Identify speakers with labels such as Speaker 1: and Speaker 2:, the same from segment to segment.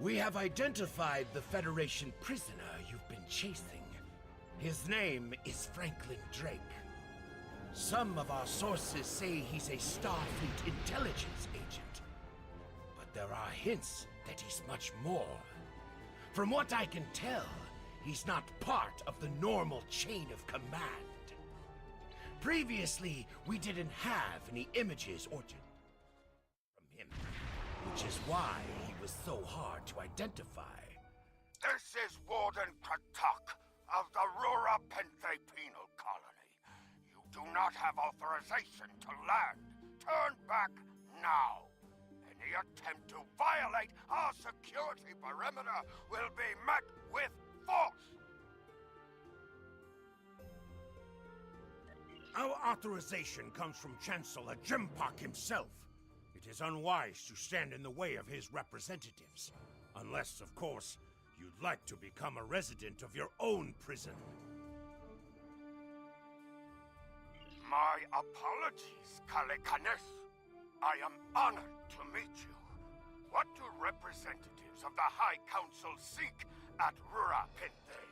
Speaker 1: We have identified the Federation prisoner you've been chasing. His name is Franklin Drake. Some of our sources say he's a Starfleet intelligence agent. But there are hints that he's much more. From what I can tell, he's not part of the normal chain of command. Previously, we didn't have any images or from him, which is why he was so hard to identify.
Speaker 2: This is Warden Katak of the Rura Penthe Penal Colony. You do not have authorization to land. Turn back now. Any attempt to violate our security perimeter will be met with force.
Speaker 3: Our authorization comes from Chancellor Jimpak himself. It is unwise to stand in the way of his representatives. Unless, of course, you'd like to become a resident of your own prison.
Speaker 2: My apologies, Kalekanes. I am honored to meet you. What do representatives of the High Council seek at Rura Penthe?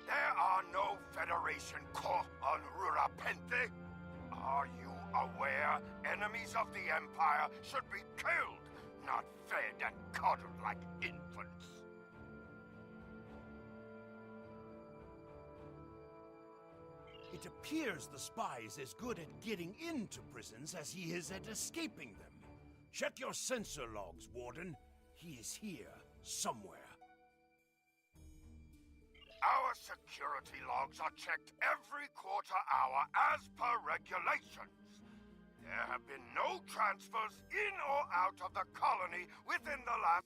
Speaker 2: There are no Federation corps on Rura Penthe. Are you aware enemies of the Empire should be killed, not fed and coddled like infants?
Speaker 3: It appears the spy is as good at getting into prisons as he is at escaping them. Check your sensor logs, Warden. He is here, somewhere.
Speaker 2: Our security logs are checked every quarter hour as per regulations. There have been no transfers in or out of the colony within the last...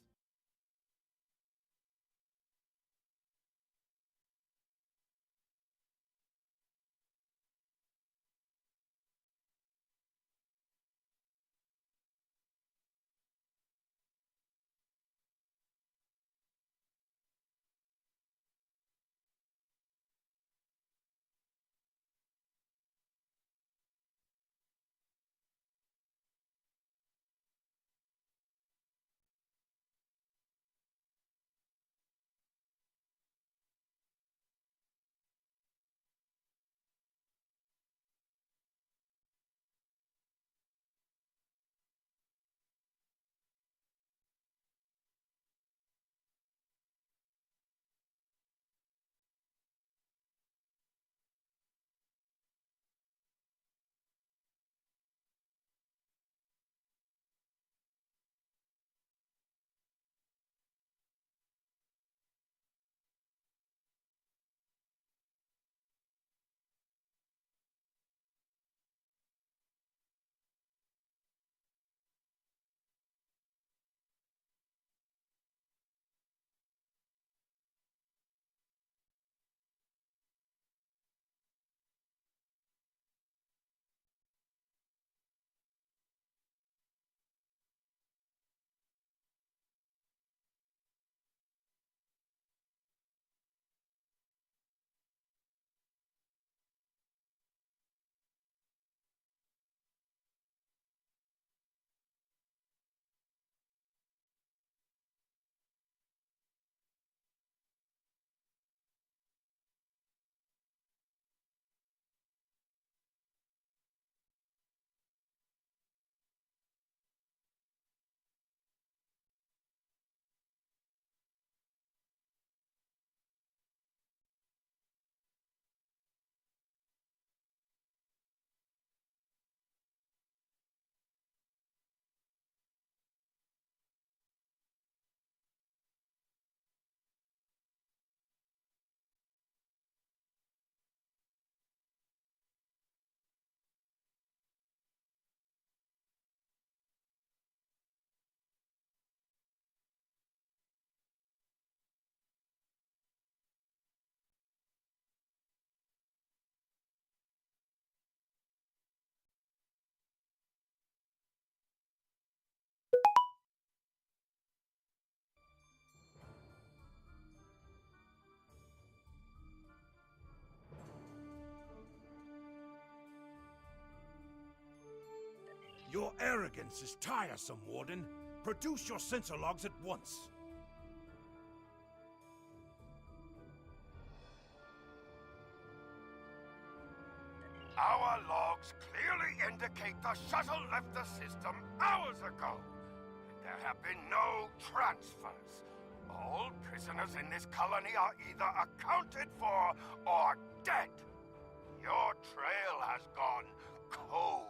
Speaker 3: Your arrogance is tiresome, Warden. Produce your sensor logs at once.
Speaker 2: Our logs clearly indicate the shuttle left the system hours ago. And there have been no transfers. All prisoners in this colony are either accounted for or dead. Your trail has gone cold.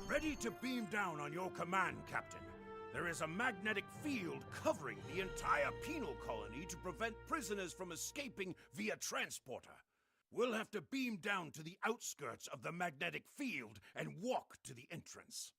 Speaker 3: Ready to beam down on your command, Captain. There is a magnetic field covering the entire penal colony to prevent prisoners from escaping via transporter. We'll have to beam down to the outskirts of the magnetic field and walk to the entrance.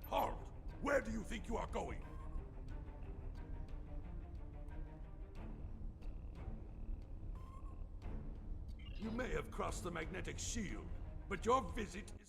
Speaker 4: Halt! Where do you think you are going? You may have crossed the magnetic shield, but your visit is...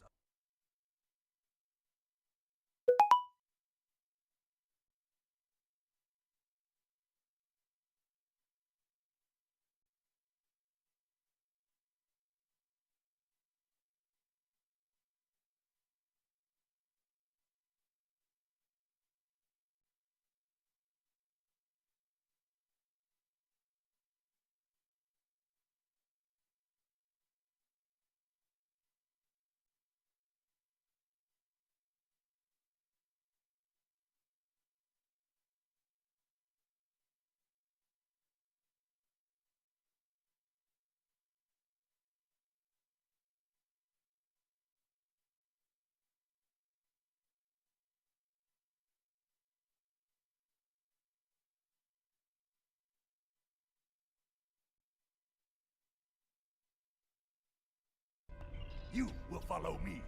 Speaker 4: You will follow me.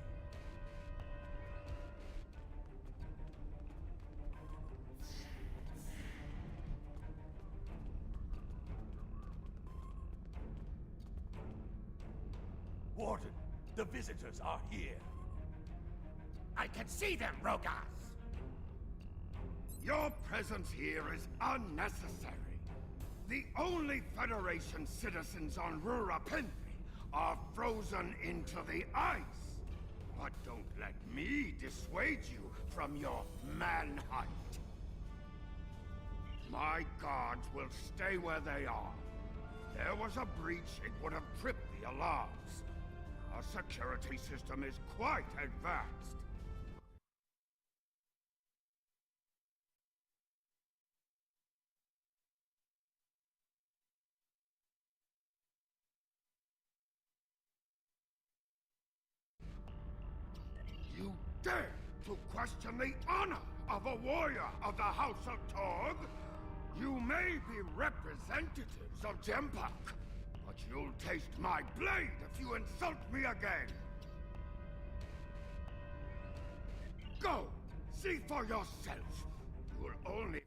Speaker 4: Warden, the visitors are here.
Speaker 1: I can see them, Rogas!
Speaker 2: Your presence here is unnecessary. The only Federation citizens on Rura Penri are frozen into the ice. But don't let me dissuade you from your manhunt. My guards will stay where they are. If there was a breach, it would have tripped the alarms. Our security system is quite advanced. You dare to question the honor of a warrior of the House of Torg? You may be representatives of Jempak, but you'll taste my blade if you insult me again! Go! See for yourself! You'll only...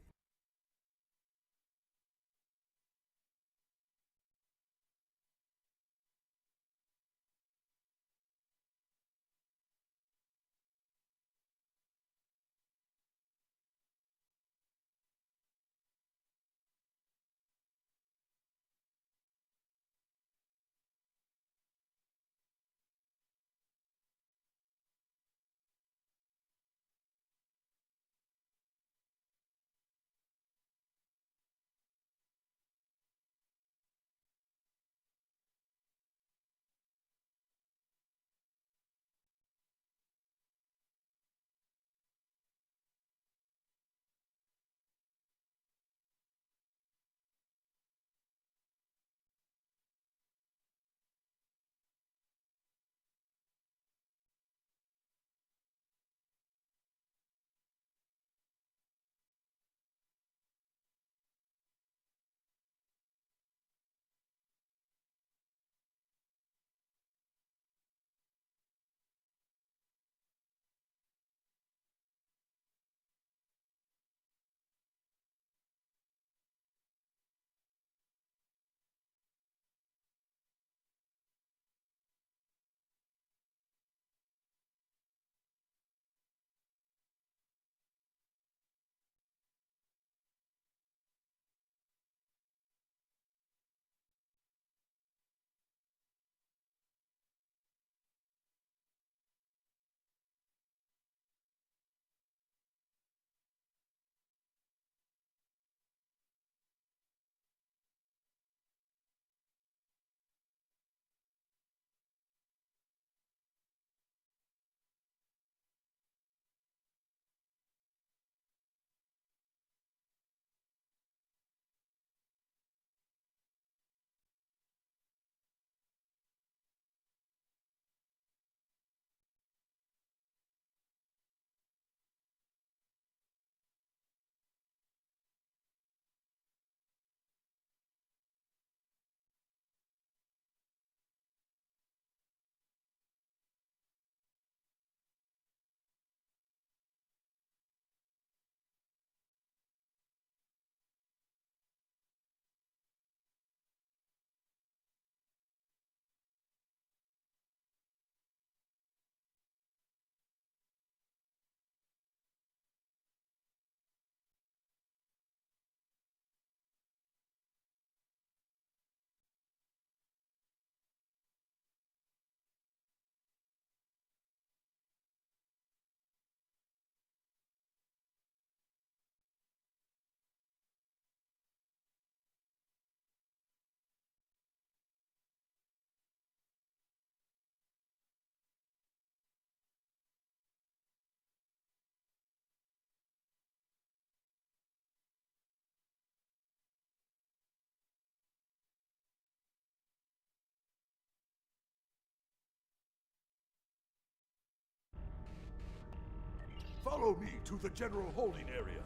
Speaker 4: Follow me to the general holding area.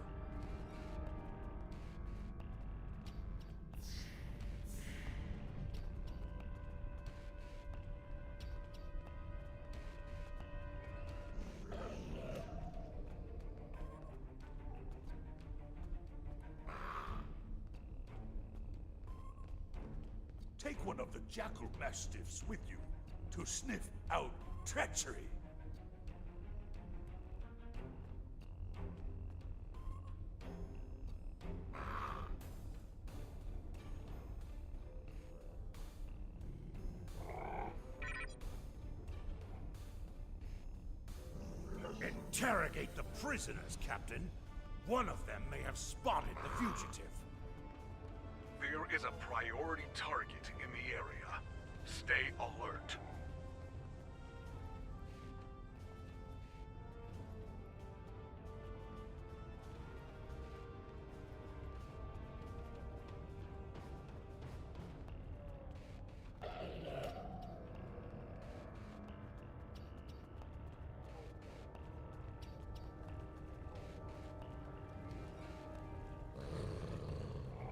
Speaker 4: Take one of the Jackal Mastiffs with you to sniff out treachery.
Speaker 3: Interrogate the prisoners, Captain. One of them may have spotted the fugitive.
Speaker 5: There is a priority target in the area. Stay alert.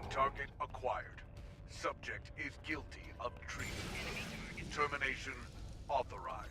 Speaker 5: Target acquired. Subject is guilty of treason. Termination authorized.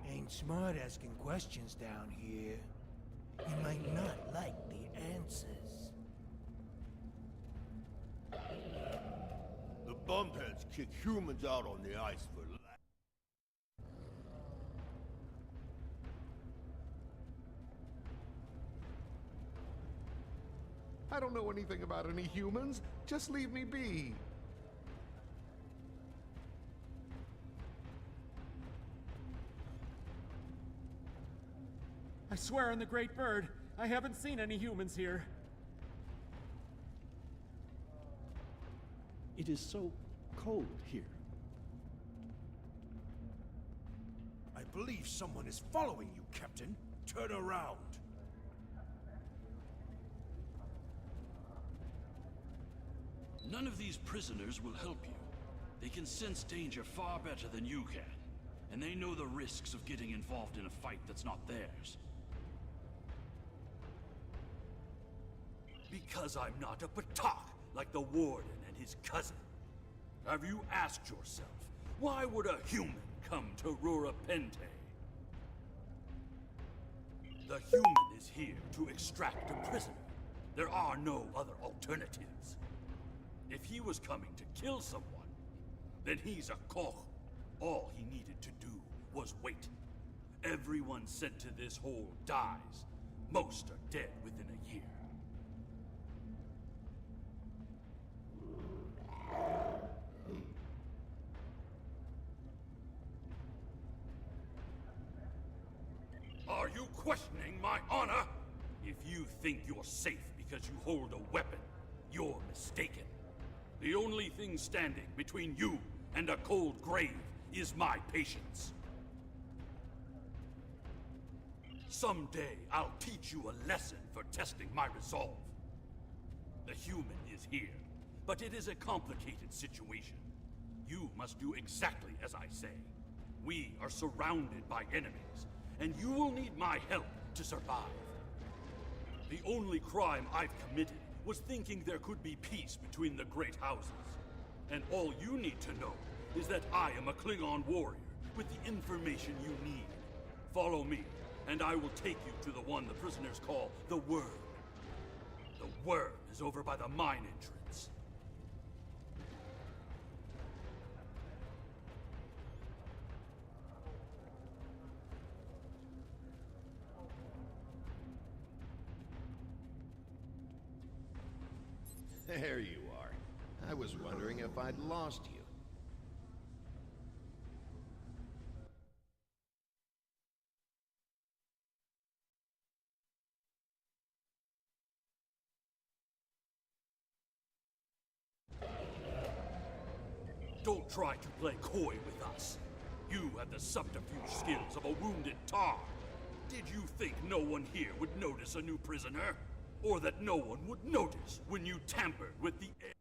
Speaker 1: Ain't smart asking questions down here. You might not like the answers.
Speaker 6: The bumpheads kick humans out on the ice for life.
Speaker 7: I don't know anything about any humans. Just leave me be.
Speaker 8: I swear on the Great Bird, I haven't seen any humans here.
Speaker 9: It is so cold here.
Speaker 3: I believe someone is following you, Captain. Turn around.
Speaker 10: None of these prisoners will help you. They can sense danger far better than you can. And they know the risks of getting involved in a fight that's not theirs. Because I'm not a Patak like the Warden and his cousin. Have you asked yourself, why would a human come to Rura Penthe? The human is here to extract a prisoner. There are no other alternatives. If he was coming to kill someone, then he's a Koch. All he needed to do was wait. Everyone sent to this hole dies. Most are dead within a year. Are you questioning my honor? If you think you're safe because you hold a weapon, you're mistaken. The only thing standing between you and a cold grave is my patience. Someday, I'll teach you a lesson for testing my resolve. The human is here, but it is a complicated situation. You must do exactly as I say. We are surrounded by enemies, and you will need my help to survive. The only crime I've committed was thinking there could be peace between the great houses. And all you need to know is that I am a Klingon warrior with the information you need. Follow me, and I will take you to the one the prisoners call the Worm. The Worm is over by the mine entrance.
Speaker 6: There you are. I was wondering if I'd lost you.
Speaker 10: Don't try to play coy with us. You have the subterfuge skills of a wounded tar. Did you think no one here would notice a new prisoner? Or that no one would notice when you tampered with the air?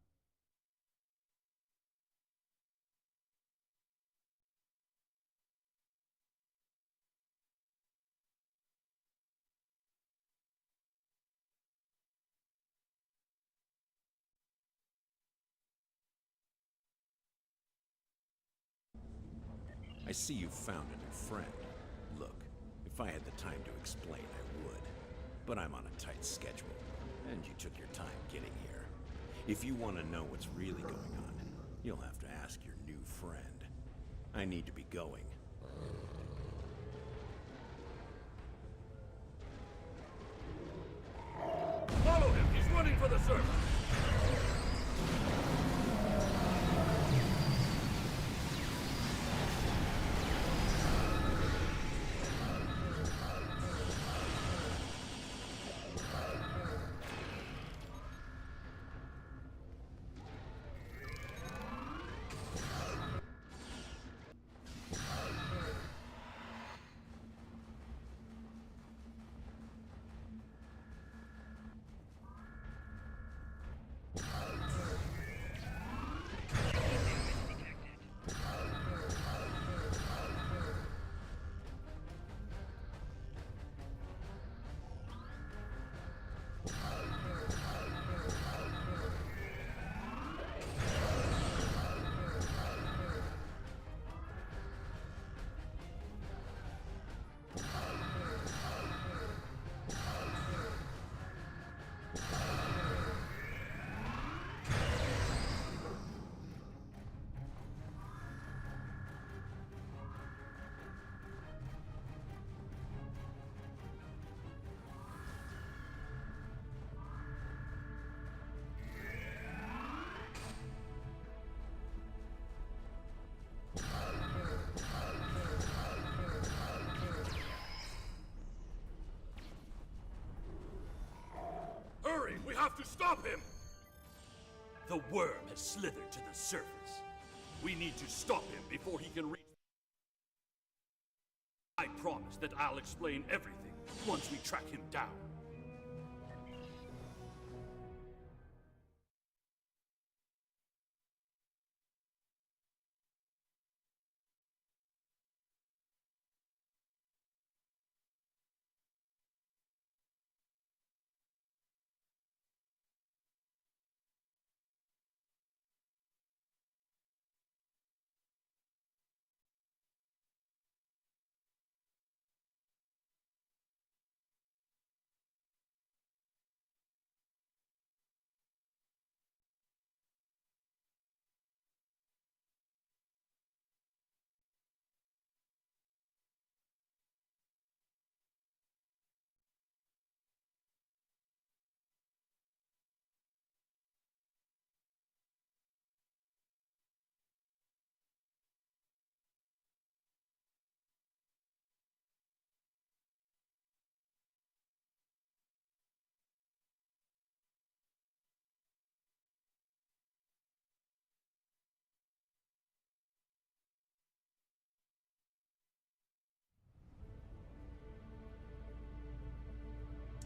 Speaker 3: I see you've found a new friend. Look, if I had the time to explain, I would. But I'm on a tight schedule, and you took your time getting here. If you want to know what's really going on, you'll have to ask your new friend. I need to be going.
Speaker 10: Follow him! He's running for the surface! Hurry! We have to stop him! The worm has slithered to the surface. We need to stop him before he can reach... I promise that I'll explain everything once we track him down.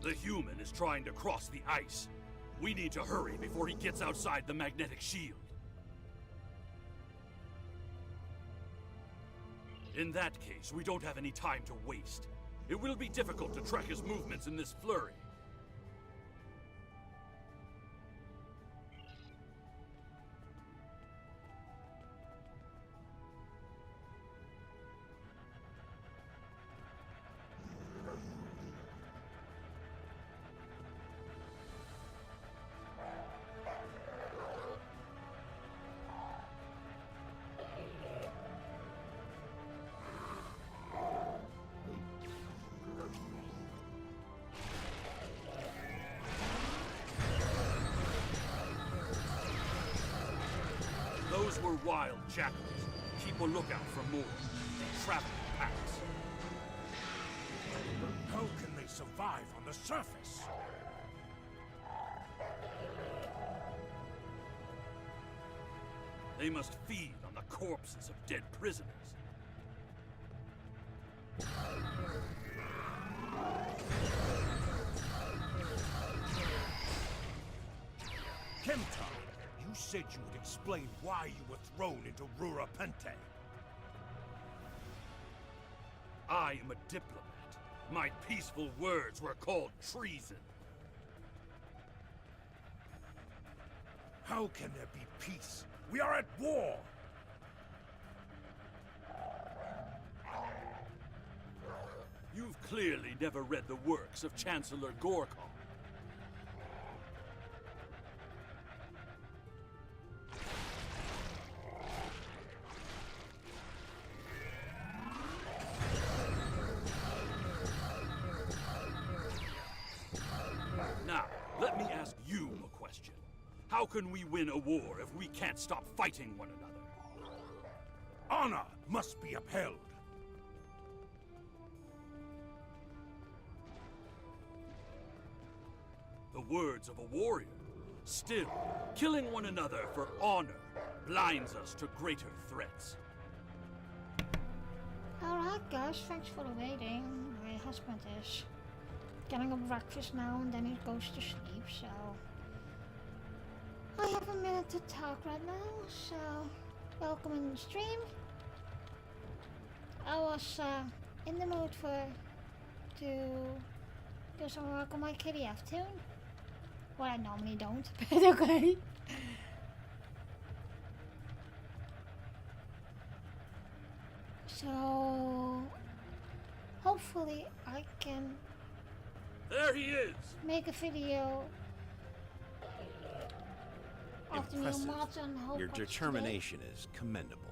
Speaker 10: The human is trying to cross the ice. We need to hurry before he gets outside the magnetic shield. In that case, we don't have any time to waste. It will be difficult to track his movements in this flurry. Those were wild jackals. Keep a lookout for more. They travel in packs.
Speaker 3: How can they survive on the surface?
Speaker 10: They must feed on the corpses of dead prisoners.
Speaker 3: Kemtar, you said you would explain why you were thrown into Rura Penthe.
Speaker 10: I am a diplomat. My peaceful words were called treason.
Speaker 3: How can there be peace? We are at war!
Speaker 10: You've clearly never read the works of Chancellor Gorkon. Now, let me ask you a question. How can we win a war if we can't stop fighting one another?
Speaker 3: Honor must be upheld.
Speaker 10: The words of a warrior. Still, killing one another for honor blinds us to greater threats.
Speaker 11: Alright guys, thanks for the waiting. My husband is getting a breakfast now and then he goes to sleep, so I have a minute to talk right now, so welcome in the stream. I was in the mood to do some work on my KDF tune. Well, I normally don't, but okay. So hopefully I can
Speaker 10: There he is!
Speaker 11: make a video of the new
Speaker 12: Impressive.
Speaker 11: mods on Hope
Speaker 12: Your
Speaker 11: Watch
Speaker 12: determination is commendable.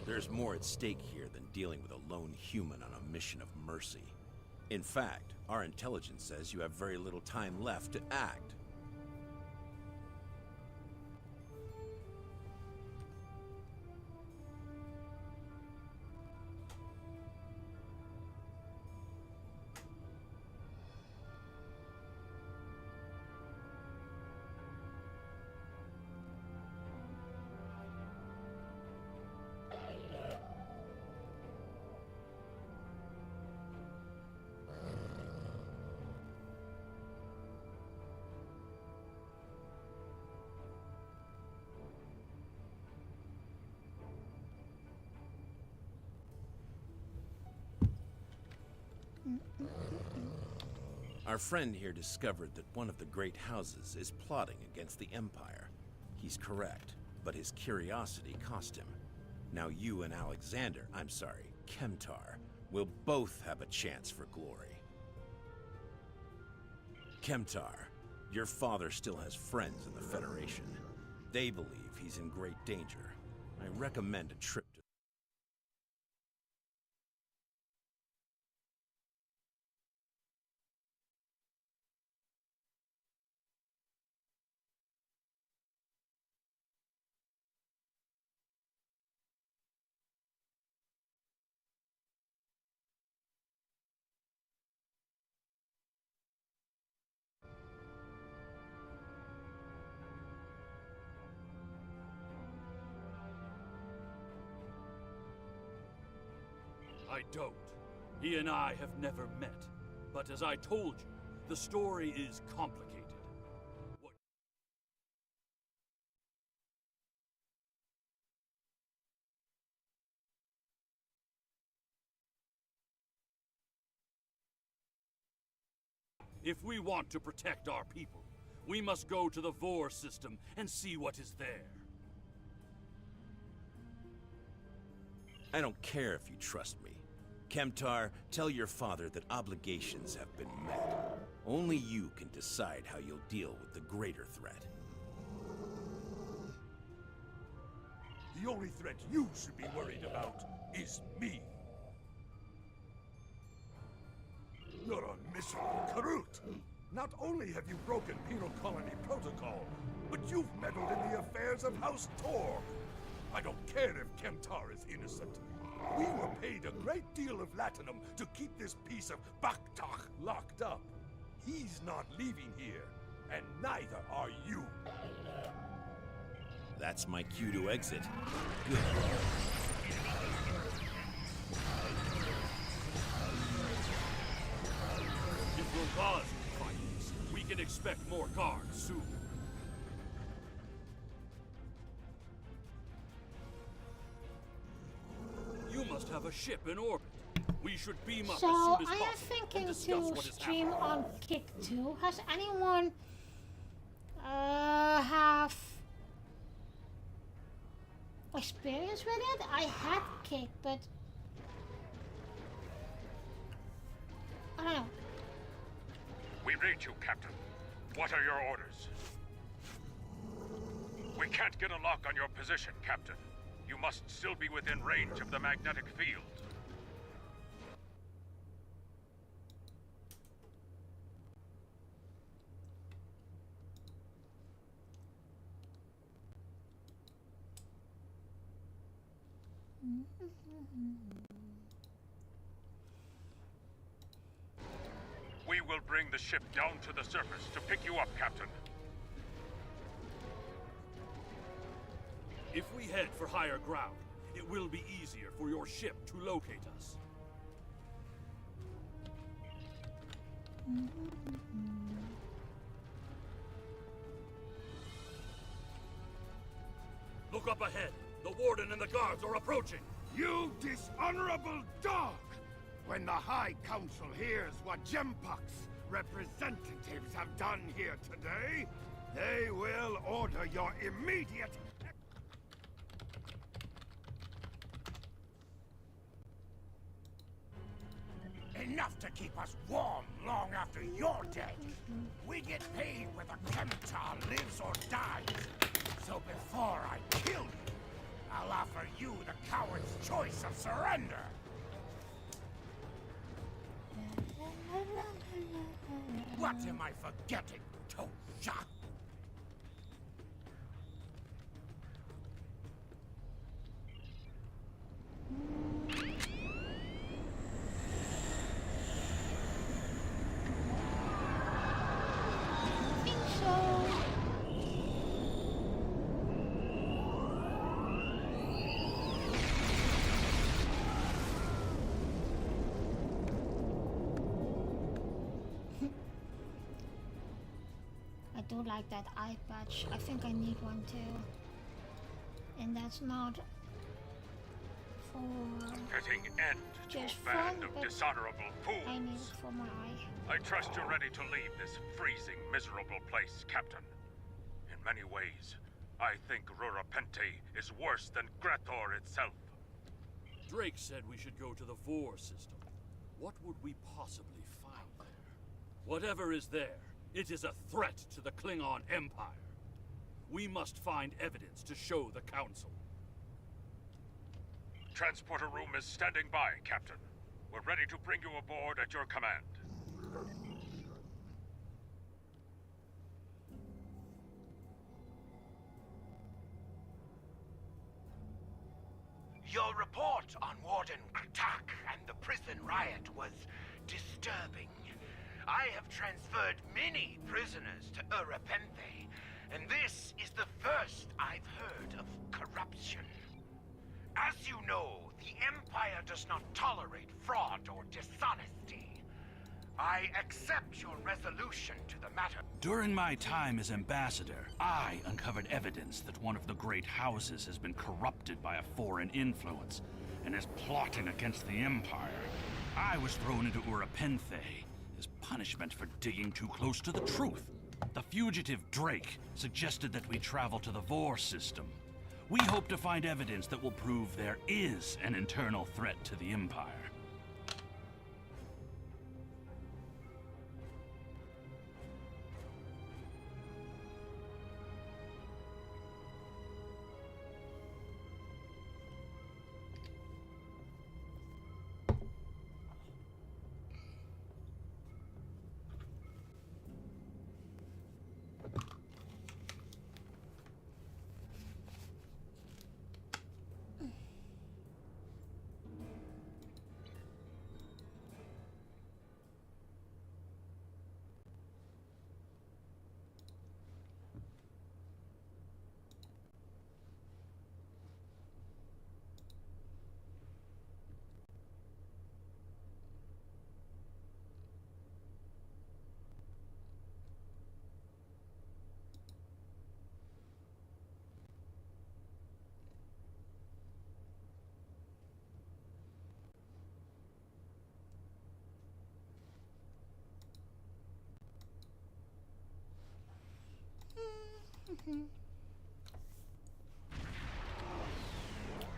Speaker 12: There's more at stake here than dealing with a lone human on a mission of mercy. In fact, our intelligence says you have very little time left to act. Our friend here discovered that one of the great houses is plotting against the Empire. He's correct, but his curiosity cost him. Now you and Alexander, I'm sorry, Kemtar, will both have a chance for glory. Kemtar, your father still has friends in the Federation. They believe he's in great danger. I recommend a trip to
Speaker 10: I don't. He and I have never met. But as I told you, the story is complicated. What If we want to protect our people, we must go to the Vor system and see what is there.
Speaker 12: I don't care if you trust me. Kemtar, tell your father that obligations have been met. Only you can decide how you'll deal with the greater threat.
Speaker 4: The only threat you should be worried about is me. You're on mission for Karut. Not only have you broken penal colony protocol, but you've meddled in the affairs of House Torg. I don't care if Kemtar is innocent. We were paid a great deal of latinum to keep this piece of Baktak locked up. He's not leaving here, and neither are you.
Speaker 12: That's my cue to exit. Good.
Speaker 10: It will cause fights. We can expect more guards soon. You must have a ship in orbit. We should beam up as
Speaker 11: So
Speaker 10: soon as
Speaker 11: I
Speaker 10: possible
Speaker 11: am thinking
Speaker 10: and discuss
Speaker 11: to
Speaker 10: what is
Speaker 11: stream
Speaker 10: happening.
Speaker 11: on Kick 2. Has anyone have experience with it? I had Kick, but I don't know.
Speaker 5: We read you, Captain. What are your orders? We can't get a lock on your position, Captain. You must still be within range of the magnetic field. We will bring the ship down to the surface to pick you up, Captain.
Speaker 10: If we head for higher ground, it will be easier for your ship to locate us. Look up ahead. The Warden and the guards are approaching.
Speaker 2: You dishonorable dog! When the High Council hears what Gempok's representatives have done here today, they will order your immediate...
Speaker 3: Enough to keep us warm long after you're dead. We get paid whether Kemtar lives or dies. So before I kill you, I'll offer you the coward's choice of surrender. What am I forgetting, Tosha?
Speaker 11: I do like that eye patch. I think I need one too. And that's not for
Speaker 5: Putting end to
Speaker 11: just
Speaker 5: a band
Speaker 11: fun,
Speaker 5: of
Speaker 11: but
Speaker 5: dishonorable fools.
Speaker 11: I need it for my eye.
Speaker 5: I trust you're ready to leave this freezing, miserable place, Captain. In many ways, I think Rurapente is worse than Grathor itself.
Speaker 10: Drake said we should go to the Vor system. What would we possibly find there? Whatever is there, it is a threat to the Klingon Empire. We must find evidence to show the Council.
Speaker 5: Transporter room is standing by, Captain. We're ready to bring you aboard at your command.
Speaker 1: Your report on Warden Kratak and the prison riot was disturbing. I have transferred many prisoners to Urapente, and this is the first I've heard of corruption. As you know, the Empire does not tolerate fraud or dishonesty. I accept your resolution to the matter.
Speaker 10: During my time as ambassador, I uncovered evidence that one of the great houses has been corrupted by a foreign influence and is plotting against the Empire. I was thrown into Urapente as punishment for digging too close to the truth. The fugitive Drake suggested that we travel to the Vor system. We hope to find evidence that will prove there is an internal threat to the Empire.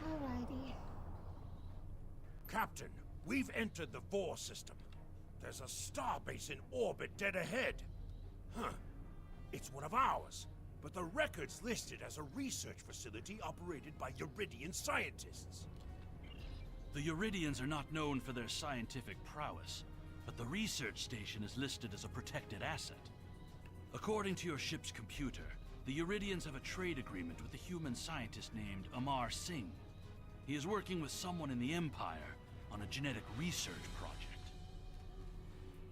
Speaker 11: Alrighty.
Speaker 3: Captain, we've entered the Vor system. There's a starbase in orbit dead ahead. Huh. It's one of ours, but the record's listed as a research facility operated by Uridian scientists.
Speaker 10: The Uridians are not known for their scientific prowess, but the research station is listed as a protected asset. According to your ship's computer, the Uridians have a trade agreement with a human scientist named Amar Singh. He is working with someone in the Empire on a genetic research project.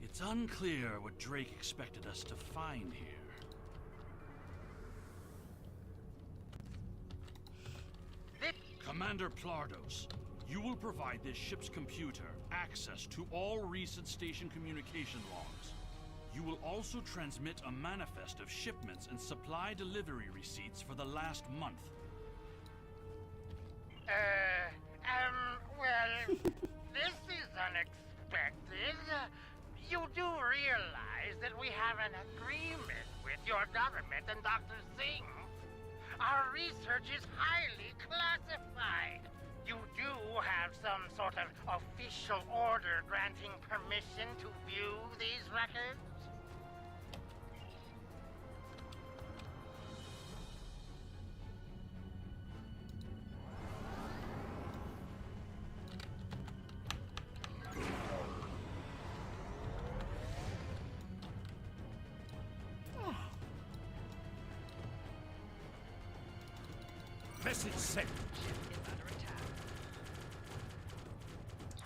Speaker 10: It's unclear what Drake expected us to find here. Commander Plardos, you will provide this ship's computer access to all recent station communication logs. You will also transmit a manifest of shipments and supply delivery receipts for the last month.
Speaker 13: Well, this is unexpected. You do realize that we have an agreement with your government and Dr. Singh. Our research is highly classified. You do have some sort of official order granting permission to view these records?
Speaker 3: Message sent.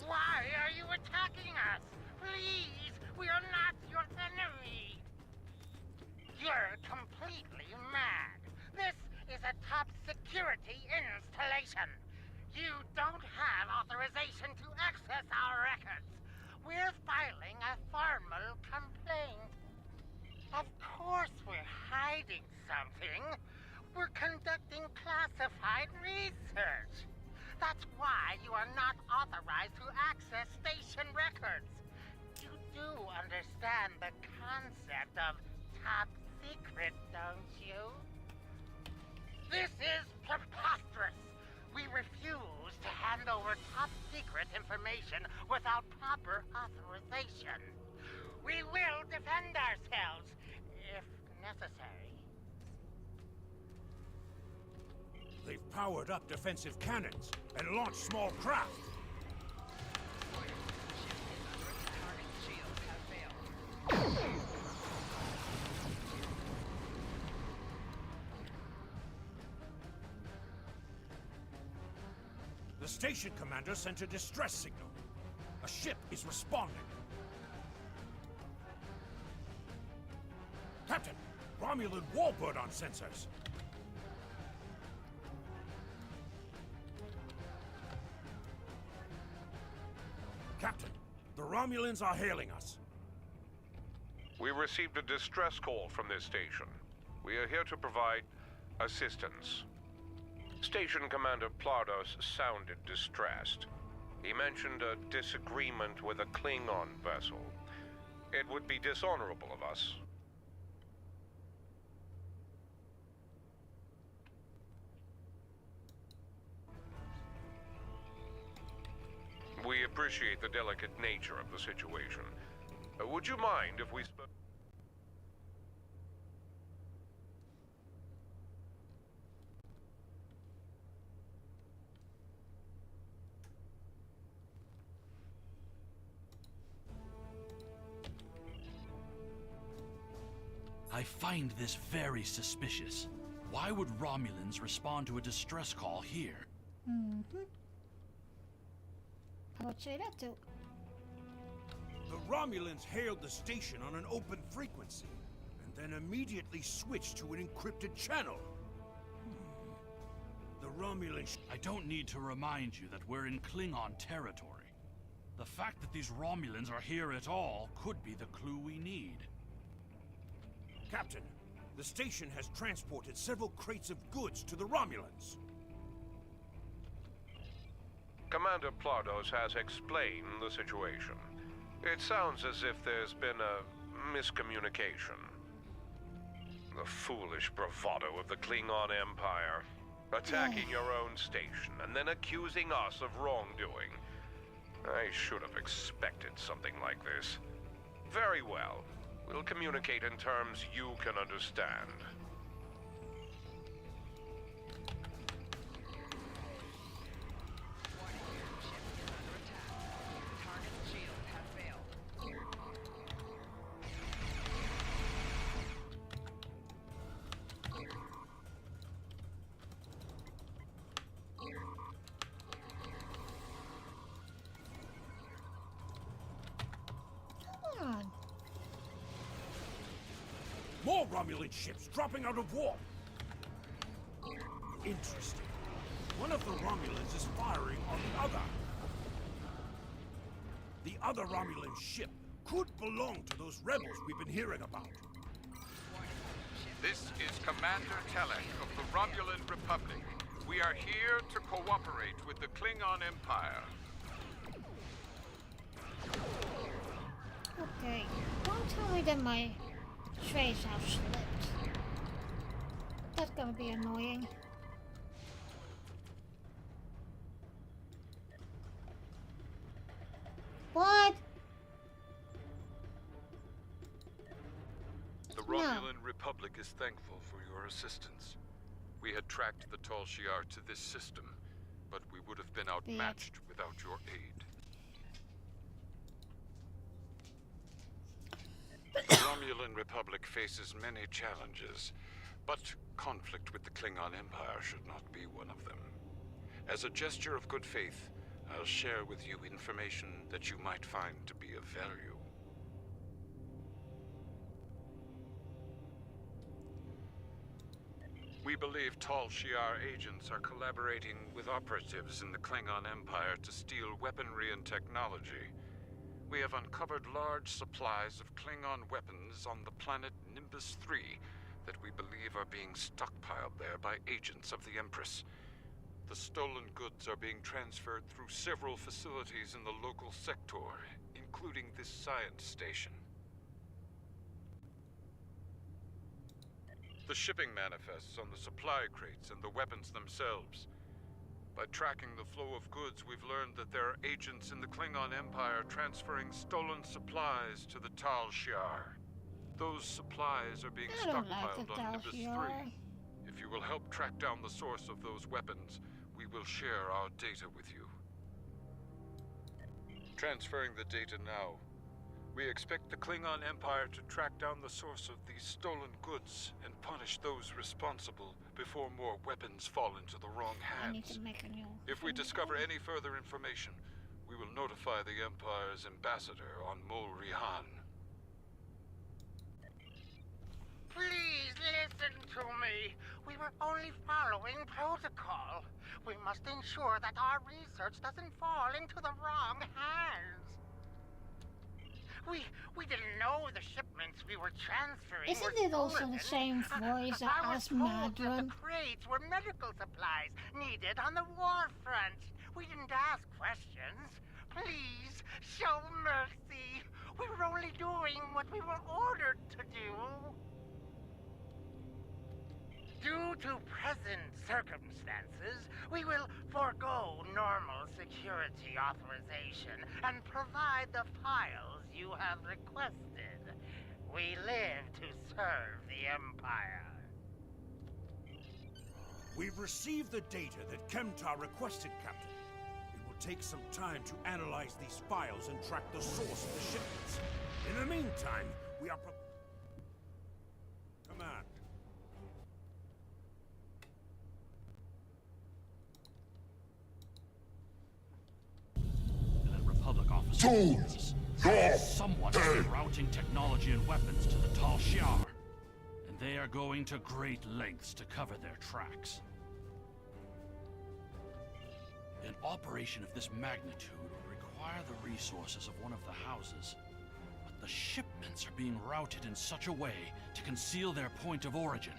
Speaker 13: Why are you attacking us? Please, we are not your enemy. You're completely mad. This is a top security installation. You don't have authorization to access our records. We're filing a formal complaint. Of course we're hiding something. We're conducting classified research. That's why you are not authorized to access station records. You do understand the concept of top secret, don't you? This is preposterous. We refuse to hand over top secret information without proper authorization. We will defend ourselves, if necessary.
Speaker 3: They've powered up defensive cannons and launched small craft. The station commander sent a distress signal. A ship is responding. Captain, Romulan warbird on sensors. Captain, the Romulans are hailing us.
Speaker 14: We received a distress call from this station. We are here to provide assistance. Station Commander Plardos sounded distressed. He mentioned a disagreement with a Klingon vessel. It would be dishonorable of us. We appreciate the delicate nature of the situation. Would you mind if we spoke?
Speaker 10: I find this very suspicious. Why would Romulans respond to a distress call here?
Speaker 11: I would say that too.
Speaker 3: The Romulans hailed the station on an open frequency, and then immediately switched to an encrypted channel. The Romulans...
Speaker 10: I don't need to remind you that we're in Klingon territory. The fact that these Romulans are here at all could be the clue we need.
Speaker 3: Captain, the station has transported several crates of goods to the Romulans.
Speaker 14: Commander Plardos has explained the situation. It sounds as if there's been a miscommunication. The foolish bravado of the Klingon Empire. Attacking your own station and then accusing us of wrongdoing. I should have expected something like this. Very well. We'll communicate in terms you can understand.
Speaker 3: More Romulan ships dropping out of warp! Interesting. One of the Romulans is firing on the other. The other Romulan ship could belong to those rebels we've been hearing about.
Speaker 15: This is Commander Telek of the Romulan Republic. We are here to cooperate with the Klingon Empire.
Speaker 11: Okay, don't tell me that my trays have slipped. That's gonna be annoying. What?
Speaker 15: The Romulan Republic is thankful for your assistance. We had tracked the Tal Shiar to this system, but we would have been outmatched without your aid. The Romulan Republic faces many challenges, but conflict with the Klingon Empire should not be one of them. As a gesture of good faith, I'll share with you information that you might find to be of value. We believe Tal Shiar agents are collaborating with operatives in the Klingon Empire to steal weaponry and technology. We have uncovered large supplies of Klingon weapons on the planet Nimbus 3 that we believe are being stockpiled there by agents of the Empress. The stolen goods are being transferred through several facilities in the local sector, including this science station. The shipping manifests on the supply crates and the weapons themselves. By tracking the flow of goods, we've learned that there are agents in the Klingon Empire transferring stolen supplies to the Tal Shiar. Those supplies are being stockpiled on Nimbus 3. If you will help track down the source of those weapons, we will share our data with you. Transferring the data now. We expect the Klingon Empire to track down the source of these stolen goods and punish those responsible before more weapons fall into the wrong hands. If we discover any further information, we will notify the Empire's ambassador on Mol Rihan.
Speaker 13: Please listen to me. We were only following protocol. We must ensure that our research doesn't fall into the wrong hands. We didn't know the shipments we were transferring were
Speaker 11: Isn't it also the same voice as Madron?
Speaker 13: The crates were medical supplies needed on the war front. We didn't ask questions. Please, show mercy. We were only doing what we were ordered to do. Due to present circumstances, we will forego normal security authorization and provide the files you have requested. We live to serve the Empire.
Speaker 3: We've received the data that Kemtar requested, Captain. It will take some time to analyze these files and track the source of the shipments. In the meantime, we are Command.
Speaker 10: Republic officers. Someone is routing technology and weapons to the Tal Shiar, and they are going to great lengths to cover their tracks. An operation of this magnitude would require the resources of one of the houses, but the shipments are being routed in such a way to conceal their point of origin.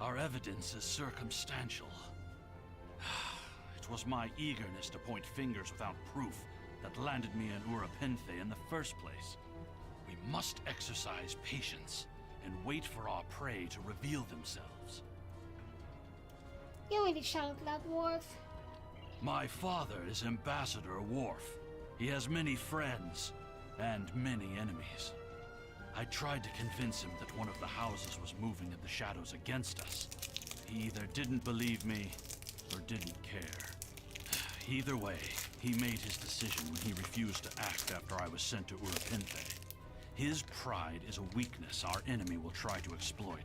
Speaker 10: Our evidence is circumstantial. It was my eagerness to point fingers without proof that landed me in Urapenthe in the first place. We must exercise patience and wait for our prey to reveal themselves.
Speaker 11: You really sound like Worf.
Speaker 10: My father is Ambassador Worf. He has many friends and many enemies. I tried to convince him that one of the houses was moving in the shadows against us. He either didn't believe me or didn't care. Either way, he made his decision when he refused to act after I was sent to Urapinthe. His pride is a weakness our enemy will try to exploit.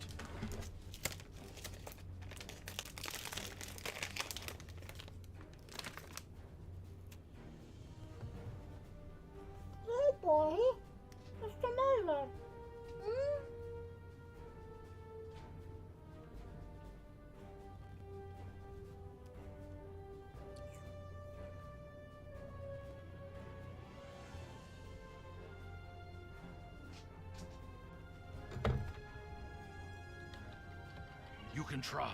Speaker 11: Hey boy, Mr. Muller. Hmm?
Speaker 10: You can try,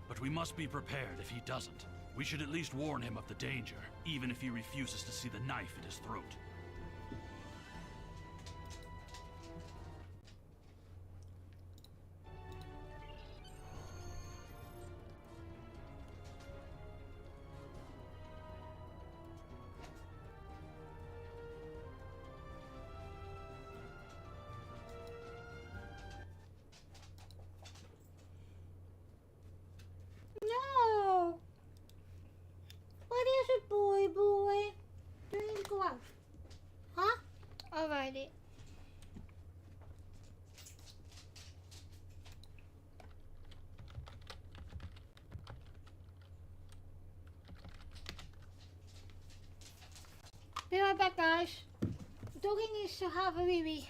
Speaker 10: but we must be prepared if he doesn't. We should at least warn him of the danger, even if he refuses to see the knife at his throat.
Speaker 11: No. What is it, boy? Do you need to go out? Huh? Alrighty. Be right back, guys. Doggy needs to have a wee-wee.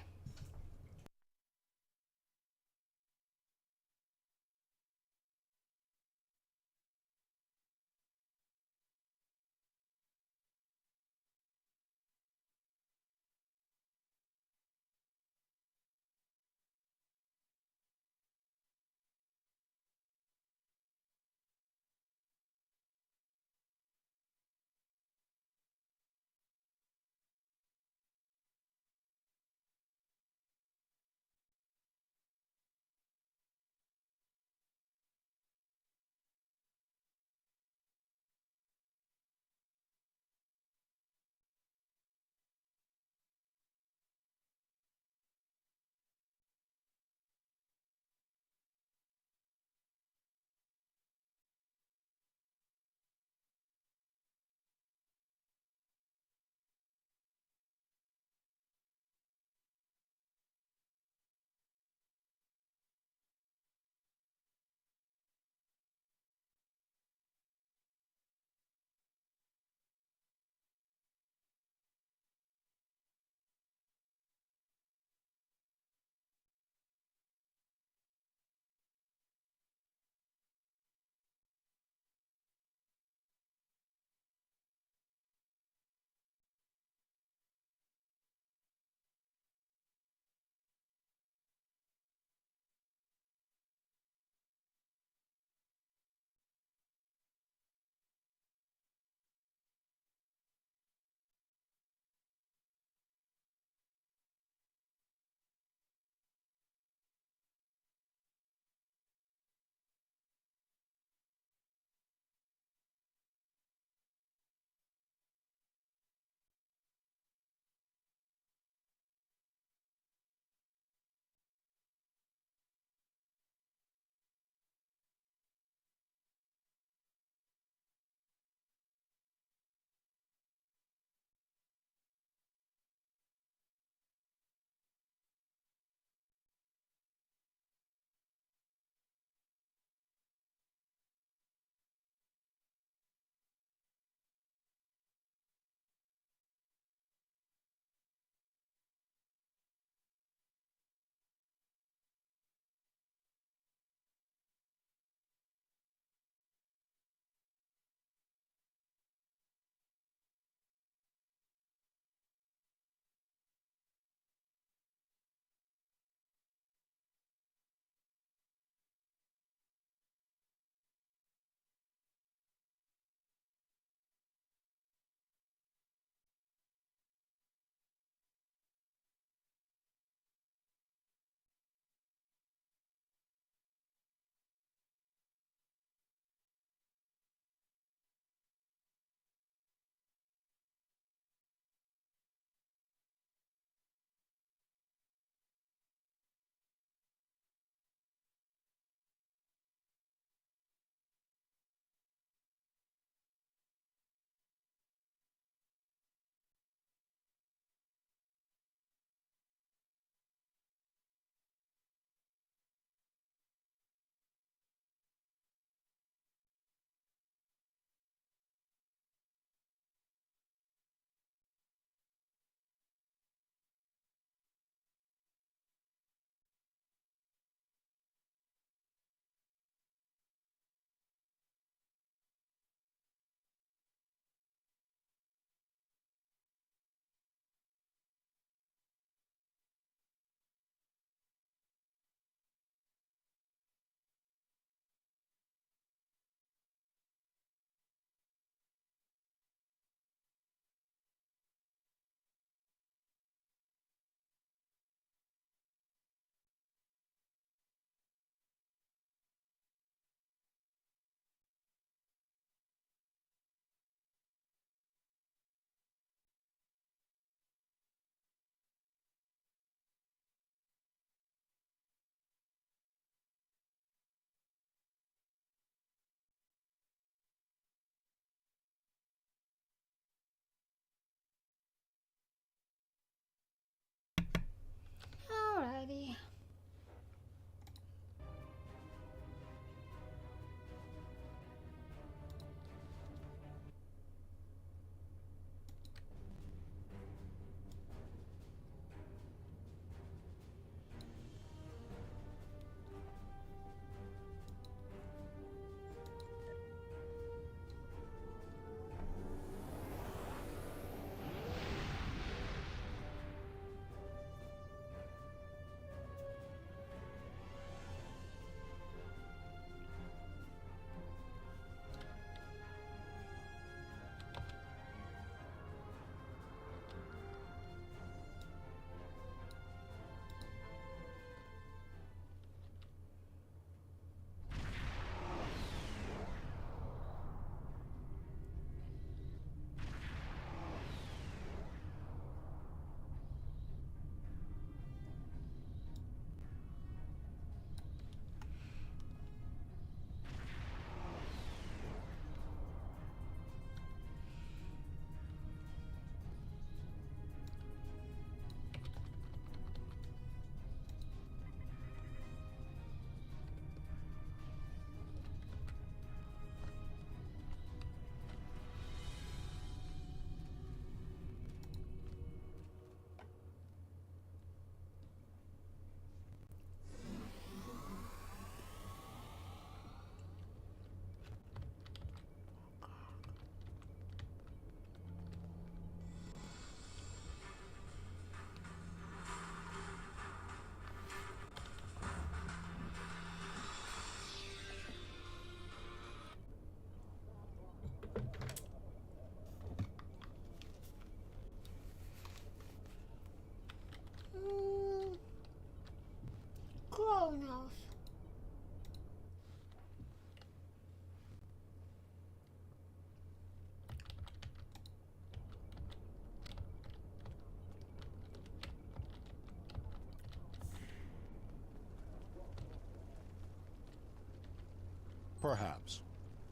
Speaker 16: Perhaps.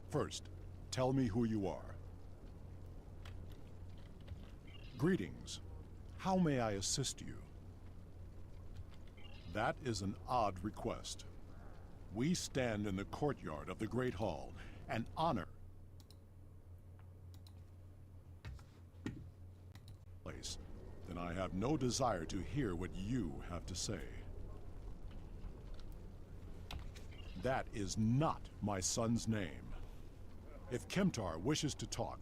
Speaker 16: First, tell me who you are. Greetings. How may I assist you? That is an odd request. We stand in the courtyard of the Great Hall and honor place. Then I have no desire to hear what you have to say. That is not my son's name. If Kemtar wishes to talk,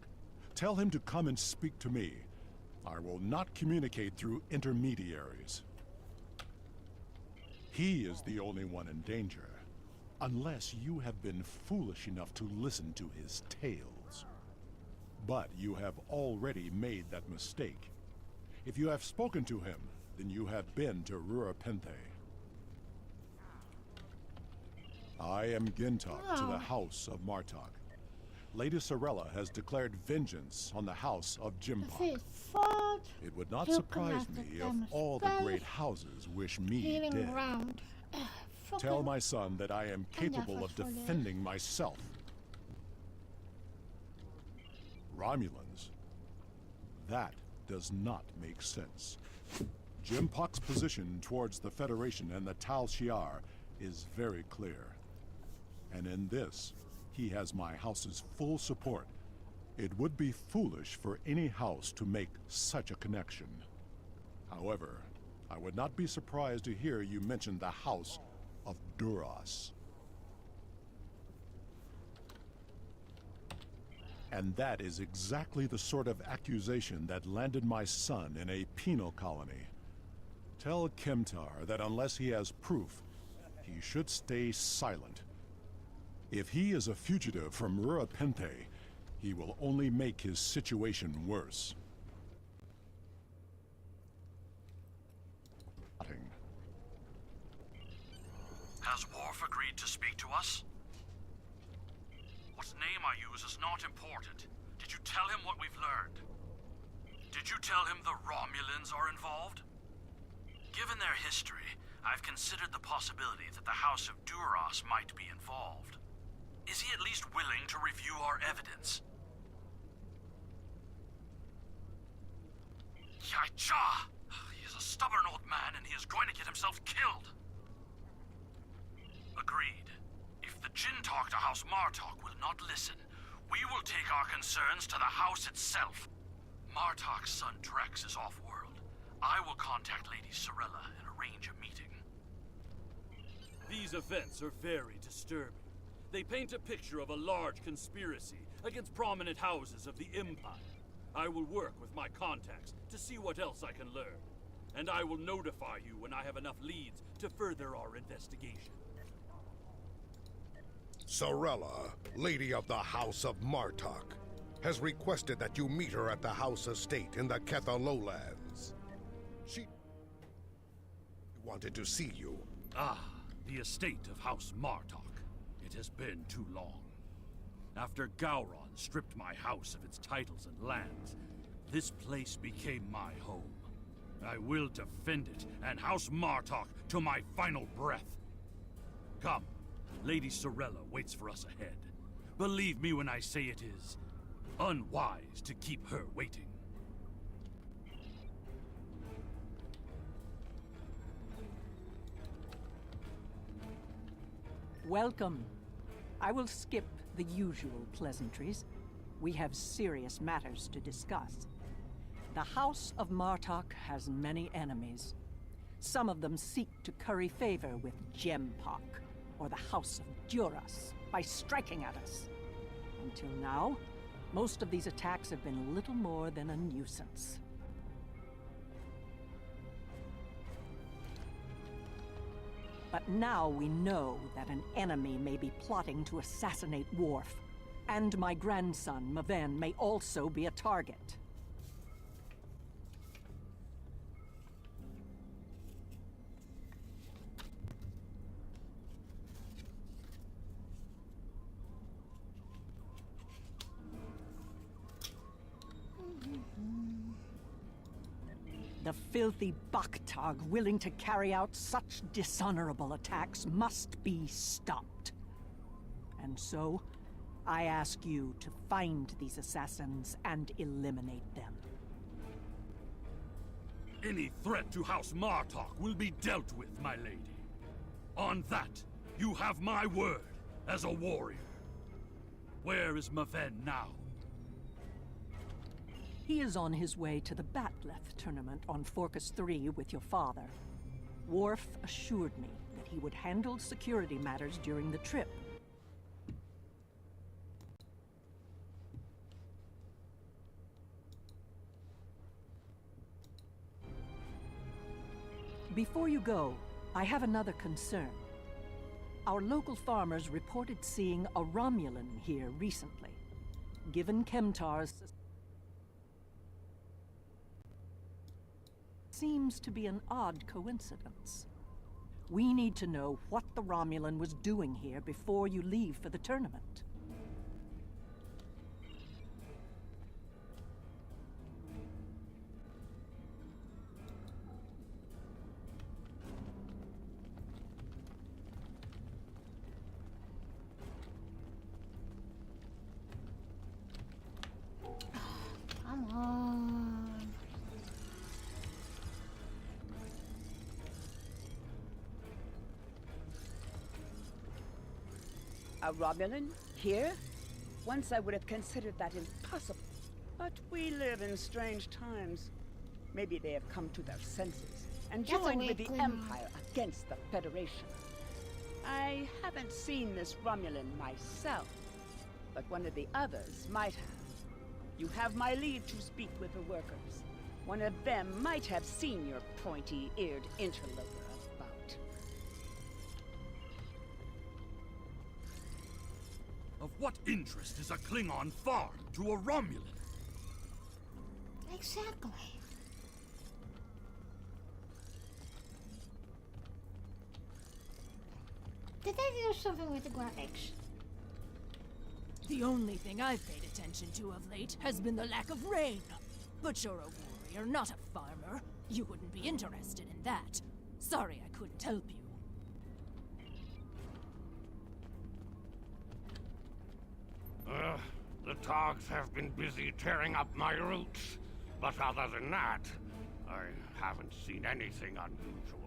Speaker 16: tell him to come and speak to me. I will not communicate through intermediaries. He is the only one in danger, unless you have been foolish enough to listen to his tales. But you have already made that mistake. If you have spoken to him, then you have been to Rura Penthe. I am Gintok to the House of Martok. Lady Sorella has declared vengeance on the House of Jimpak. It would not surprise me if all the great houses wish me dead. Tell my son that I am capable of defending myself. Romulans? That does not make sense. Jimpak's position towards the Federation and the Tal Shiar is very clear. And in this, he has my house's full support. It would be foolish for any house to make such a connection. However, I would not be surprised to hear you mention the House of Duras. And that is exactly the sort of accusation that landed my son in a penal colony. Tell Kemtar that unless he has proof, he should stay silent. If he is a fugitive from Rura Penthe, he will only make his situation worse.
Speaker 17: Has Worf agreed to speak to us? What name I use is not important. Did you tell him what we've learned? Did you tell him the Romulans are involved? Given their history, I've considered the possibility that the House of Duras might be involved. Is he at least willing to review our evidence? Yaicha! He is a stubborn old man and he is going to get himself killed. Agreed. If the Jinn talk to House Martok will not listen, we will take our concerns to the house itself. Martok's son Drex is off-world. I will contact Lady Sorella and arrange a meeting.
Speaker 10: These events are very disturbing. They paint a picture of a large conspiracy against prominent houses of the Empire. I will work with my contacts to see what else I can learn. And I will notify you when I have enough leads to further our investigation.
Speaker 4: Sorella, Lady of the House of Martok, has requested that you meet her at the House Estate in the Ketha Lowlands. She wanted to see you.
Speaker 10: Ah, the estate of House Martok. It has been too long. After Gowron stripped my house of its titles and lands, this place became my home. I will defend it and House Martok to my final breath. Come, Lady Sorella waits for us ahead. Believe me when I say it is unwise to keep her waiting.
Speaker 18: Welcome. I will skip the usual pleasantries. We have serious matters to discuss. The House of Martok has many enemies. Some of them seek to curry favor with Jempak, or the House of Duras, by striking at us. Until now, most of these attacks have been little more than a nuisance. But now we know that an enemy may be plotting to assassinate Worf, and my grandson, Maven, may also be a target. The filthy Baktag willing to carry out such dishonorable attacks must be stopped. And so, I ask you to find these assassins and eliminate them.
Speaker 10: Any threat to House Martok will be dealt with, my lady. On that, you have my word as a warrior. Where is Maven now?
Speaker 18: He is on his way to the Batleth tournament on Forcus 3 with your father. Worf assured me that he would handle security matters during the trip. Before you go, I have another concern. Our local farmers reported seeing a Romulan here recently. Given Kemtar's seems to be an odd coincidence. We need to know what the Romulan was doing here before you leave for the tournament.
Speaker 11: Come on.
Speaker 19: A Romulan? Here? Once I would have considered that impossible. But we live in strange times. Maybe they have come to their senses and joined with the Empire against the Federation. I haven't seen this Romulan myself, but one of the others might have. You have my leave to speak with the workers. One of them might have seen your pointy-eared interloper about.
Speaker 10: Of what interest is a Klingon farm to a Romulan?
Speaker 11: Exactly. Did they do something with the graphics?
Speaker 20: The only thing I've paid attention to of late has been the lack of rain. But you're a warrior, not a farmer. You wouldn't be interested in that. Sorry I couldn't help you.
Speaker 2: The Togs have been busy tearing up my roots. But other than that, I haven't seen anything unusual.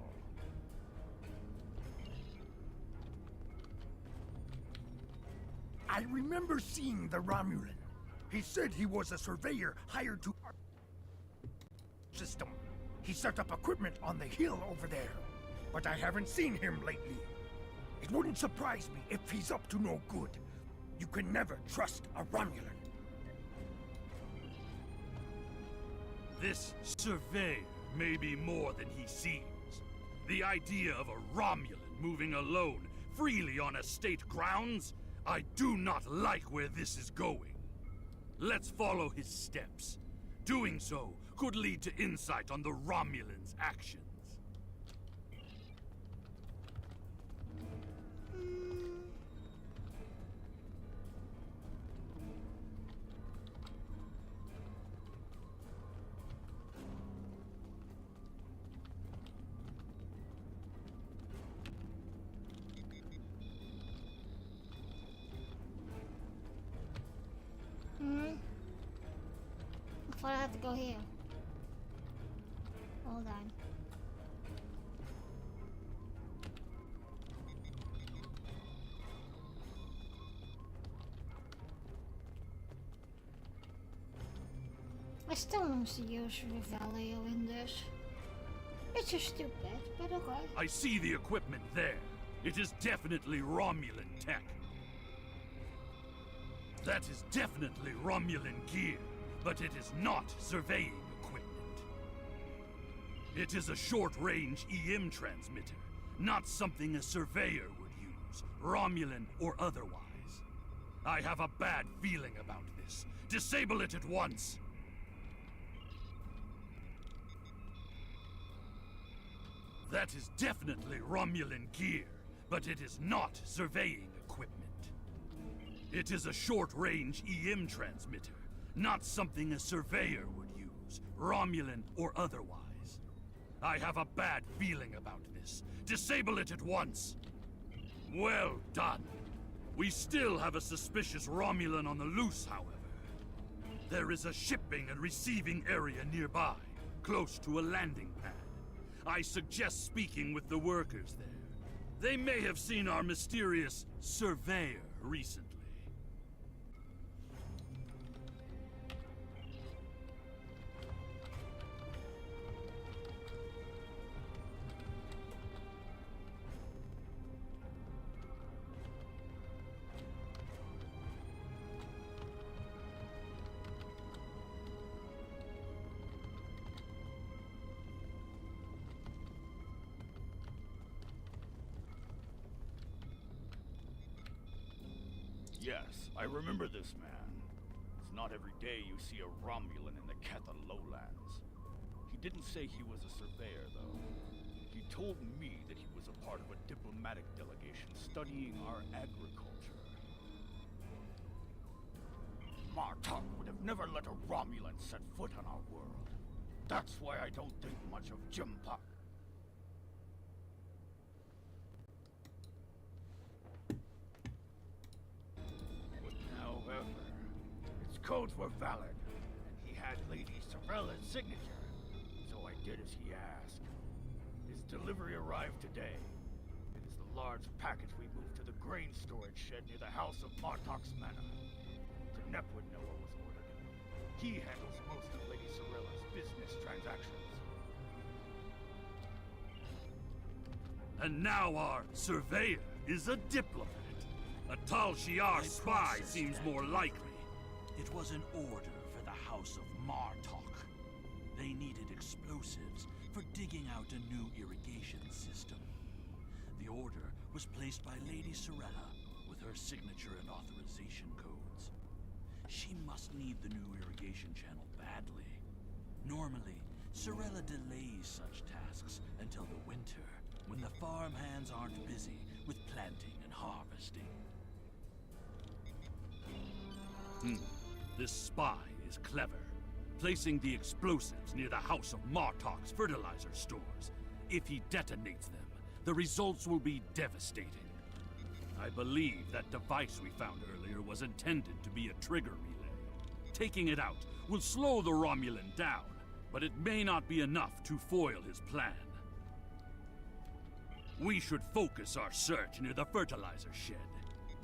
Speaker 4: I remember seeing the Romulan. He said he was a surveyor hired to our system. He set up equipment on the hill over there. But I haven't seen him lately. It wouldn't surprise me if he's up to no good. You can never trust a Romulan.
Speaker 10: This surveyor may be more than he seems. The idea of a Romulan moving alone, freely on estate grounds? I do not like where this is going. Let's follow his steps. Doing so could lead to insight on the Romulan's actions.
Speaker 11: I thought I had to go here. Hold on. I still don't see use for Vallejo in this. It's just stupid, but okay.
Speaker 10: I see the equipment there. It is definitely Romulan tech. That is definitely Romulan gear, but it is not surveying equipment. It is a short-range EM transmitter, not something a surveyor would use, Romulan or otherwise. I have a bad feeling about this. Disable it at once! That is definitely Romulan gear, but it is not surveying equipment. It is a short-range EM transmitter, not something a surveyor would use, Romulan or otherwise. I have a bad feeling about this. Disable it at once! Well done! We still have a suspicious Romulan on the loose, however. There is a shipping and receiving area nearby, close to a landing pad. I suggest speaking with the workers there. They may have seen our mysterious surveyor recently.
Speaker 21: Yes, I remember this man. It's not every day you see a Romulan in the Ketha lowlands. He didn't say he was a surveyor, though. He told me that he was a part of a diplomatic delegation studying our agriculture. Martok would have never let a Romulan set foot on our world. That's why I don't think much of Jimpak. However, its codes were valid, and he had Lady Sorella's signature, so I did as he asked. His delivery arrived today. It is the large package we moved to the grain storage shed near the house of Martok's Manor. Tnep would know what was ordered. He handles most of Lady Sorella's business transactions.
Speaker 10: And now our surveyor is a diplomat. A Tal Shiar spy seems more likely.
Speaker 17: It was an order for the House of Martok. They needed explosives for digging out a new irrigation system. The order was placed by Lady Sorella with her signature and authorization codes. She must need the new irrigation channel badly. Normally, Sorella delays such tasks until the winter, when the farm hands aren't busy with planting and harvesting.
Speaker 10: This spy is clever, placing the explosives near the House of Martok's fertilizer stores. If he detonates them, the results will be devastating. I believe that device we found earlier was intended to be a trigger relay. Taking it out will slow the Romulan down, but it may not be enough to foil his plan. We should focus our search near the fertilizer shed.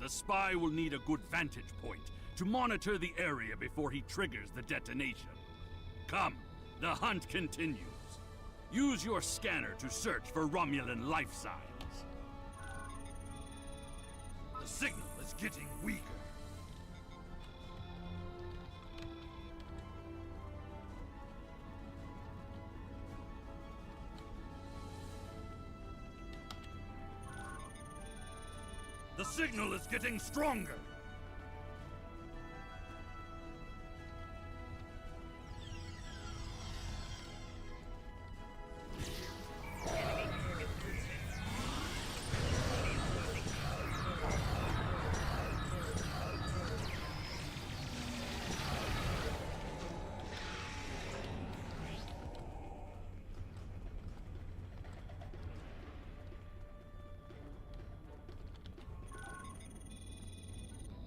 Speaker 10: The spy will need a good vantage point to monitor the area before he triggers the detonation. Come, the hunt continues. Use your scanner to search for Romulan life signs. The signal is getting weaker. The signal is getting stronger.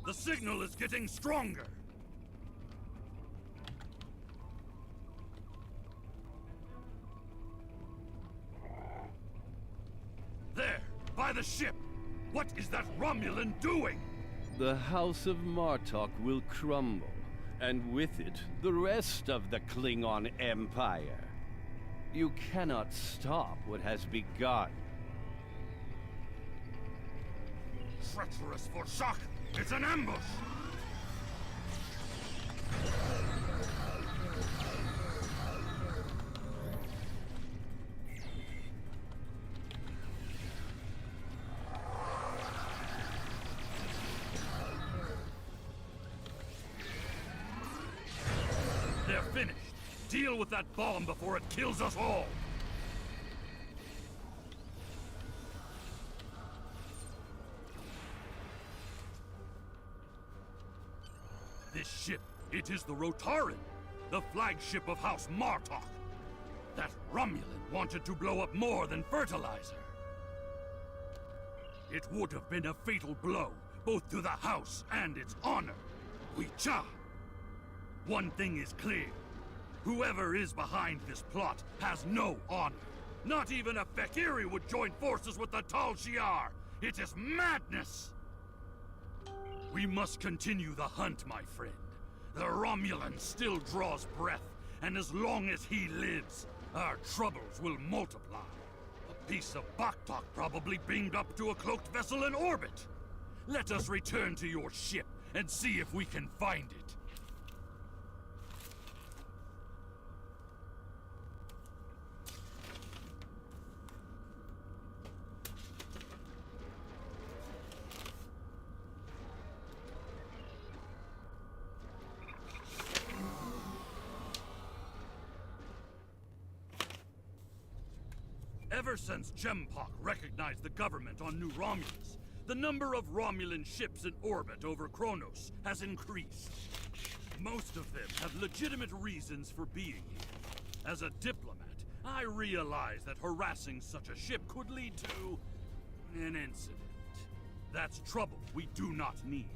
Speaker 10: The signal is getting stronger! There! By the ship! What is that Romulan doing?
Speaker 22: The House of Martok will crumble, and with it, the rest of the Klingon Empire. You cannot stop what has begun.
Speaker 10: Treacherous Vorshak! It's an ambush! They're finished. Deal with that bomb before it kills us all! This ship, it is the Rotaran, the flagship of House Martok. That Romulan wanted to blow up more than fertilizer. It would have been a fatal blow, both to the house and its honor. We cha! One thing is clear. Whoever is behind this plot has no honor. Not even a Fakiri would join forces with the Tal Shiar. It is madness! We must continue the hunt, my friend. The Romulan still draws breath, and as long as he lives, our troubles will multiply. A piece of Baktok probably beamed up to a cloaked vessel in orbit. Let us return to your ship and see if we can find it. Ever since Jempok recognized the government on New Romulus, the number of Romulan ships in orbit over Kronos has increased. Most of them have legitimate reasons for being here. As a diplomat, I realize that harassing such a ship could lead to an incident. That's trouble we do not need.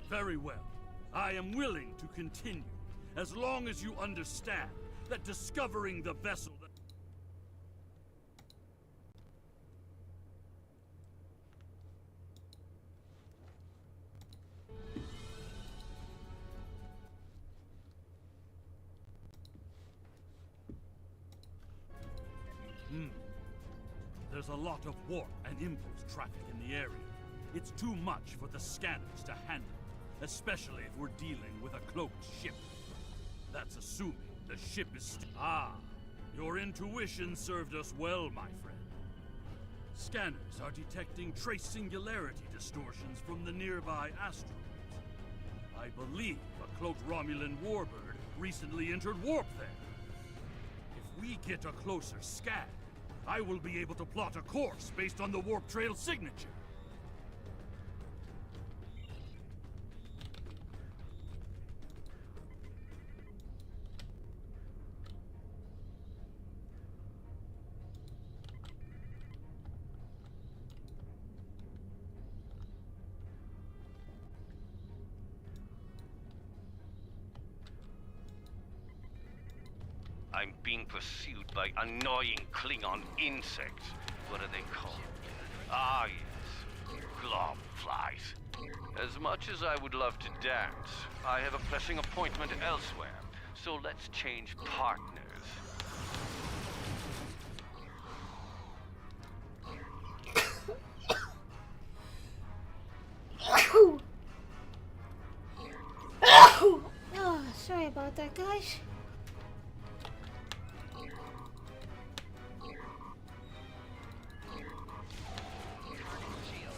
Speaker 10: Very well. I am willing to continue, as long as you understand that discovering the vessel that... There's a lot of warp and impulse traffic in the area. It's too much for the scanners to handle. Especially if we're dealing with a cloaked ship. That's assuming the ship is your intuition served us well, my friend. Scanners are detecting trace singularity distortions from the nearby asteroids. I believe a cloaked Romulan warbird recently entered warp there. If we get a closer scan, I will be able to plot a course based on the warp trail signature.
Speaker 22: I'm being pursued by annoying Klingon insects. What are they called? Ah, yes. Glob flies. As much as I would love to dance, I have a pressing appointment elsewhere. So let's change partners.
Speaker 11: Oh, sorry about that, guys.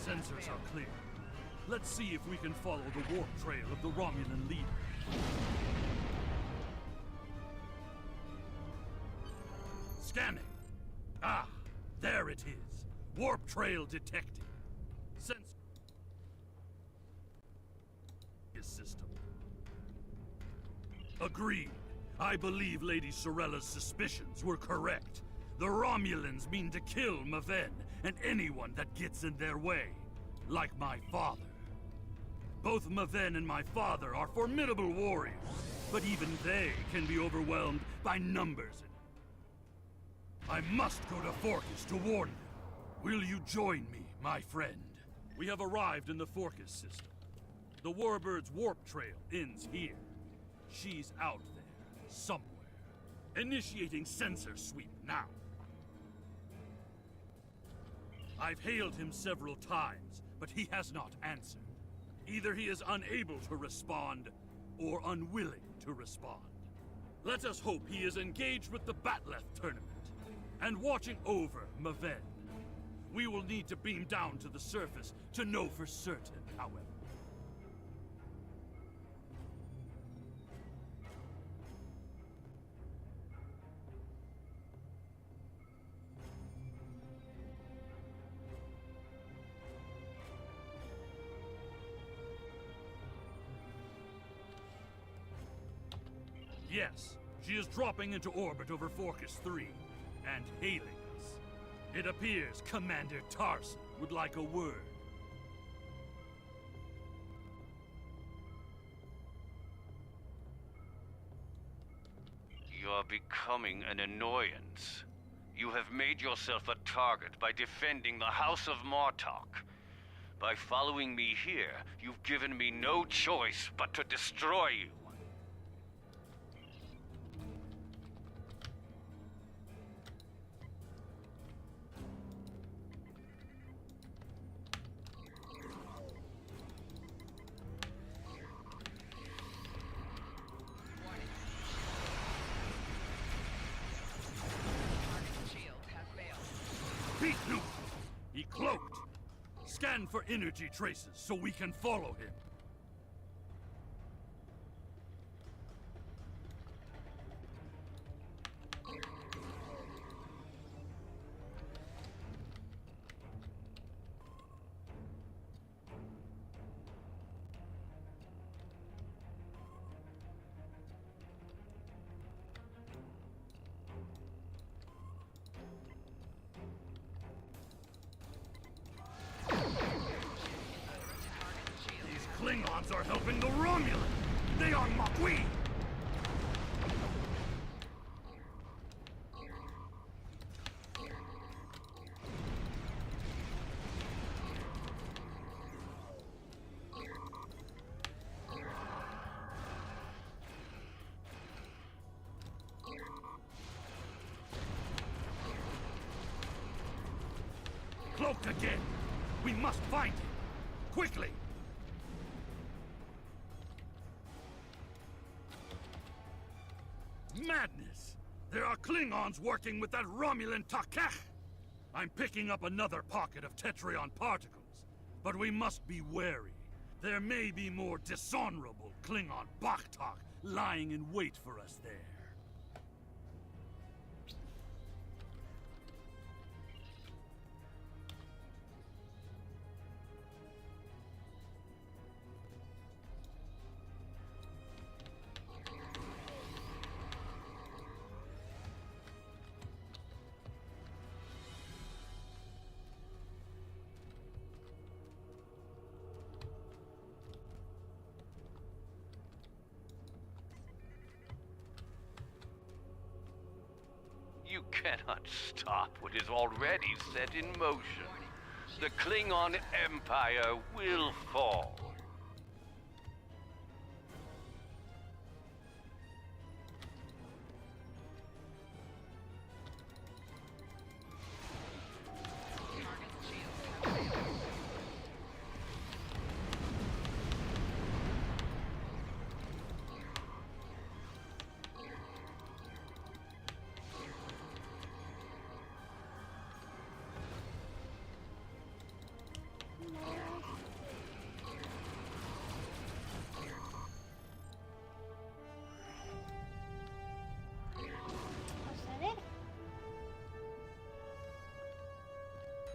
Speaker 10: Sensors are clear. Let's see if we can follow the warp trail of the Romulan leader. Scanning. Ah, there it is. Warp trail detected. Sensor system. Agreed. I believe Lady Sorella's suspicions were correct. The Romulans mean to kill Maven and anyone that gets in their way. Like my father. Both Maven and my father are formidable warriors, but even they can be overwhelmed by numbers. I must go to Forcas to warn them. Will you join me, my friend? We have arrived in the Forcas system. The Warbird's warp trail ends here. She's out there, somewhere. Initiating sensor sweep now. I've hailed him several times, but he has not answered. Either he is unable to respond, or unwilling to respond. Let us hope he is engaged with the Batleth tournament, and watching over Maven. We will need to beam down to the surface to know for certain, however. Yes, she is dropping into orbit over Forcus 3 and hailing us. It appears Commander Tarson would like a word.
Speaker 22: You are becoming an annoyance. You have made yourself a target by defending the House of Martok. By following me here, you've given me no choice but to destroy you.
Speaker 10: Beat Nuke! He cloaked! Scan for energy traces so we can follow him. Klingons are helping the Romulans! They are Makui! Cloaked again! We must find him! Quickly! Madness! There are Klingons working with that Romulan Takach! I'm picking up another pocket of Tetrion particles, but we must be wary. There may be more dishonorable Klingon Bakhtak lying in wait for us there.
Speaker 22: You cannot stop what is already set in motion. The Klingon Empire will fall.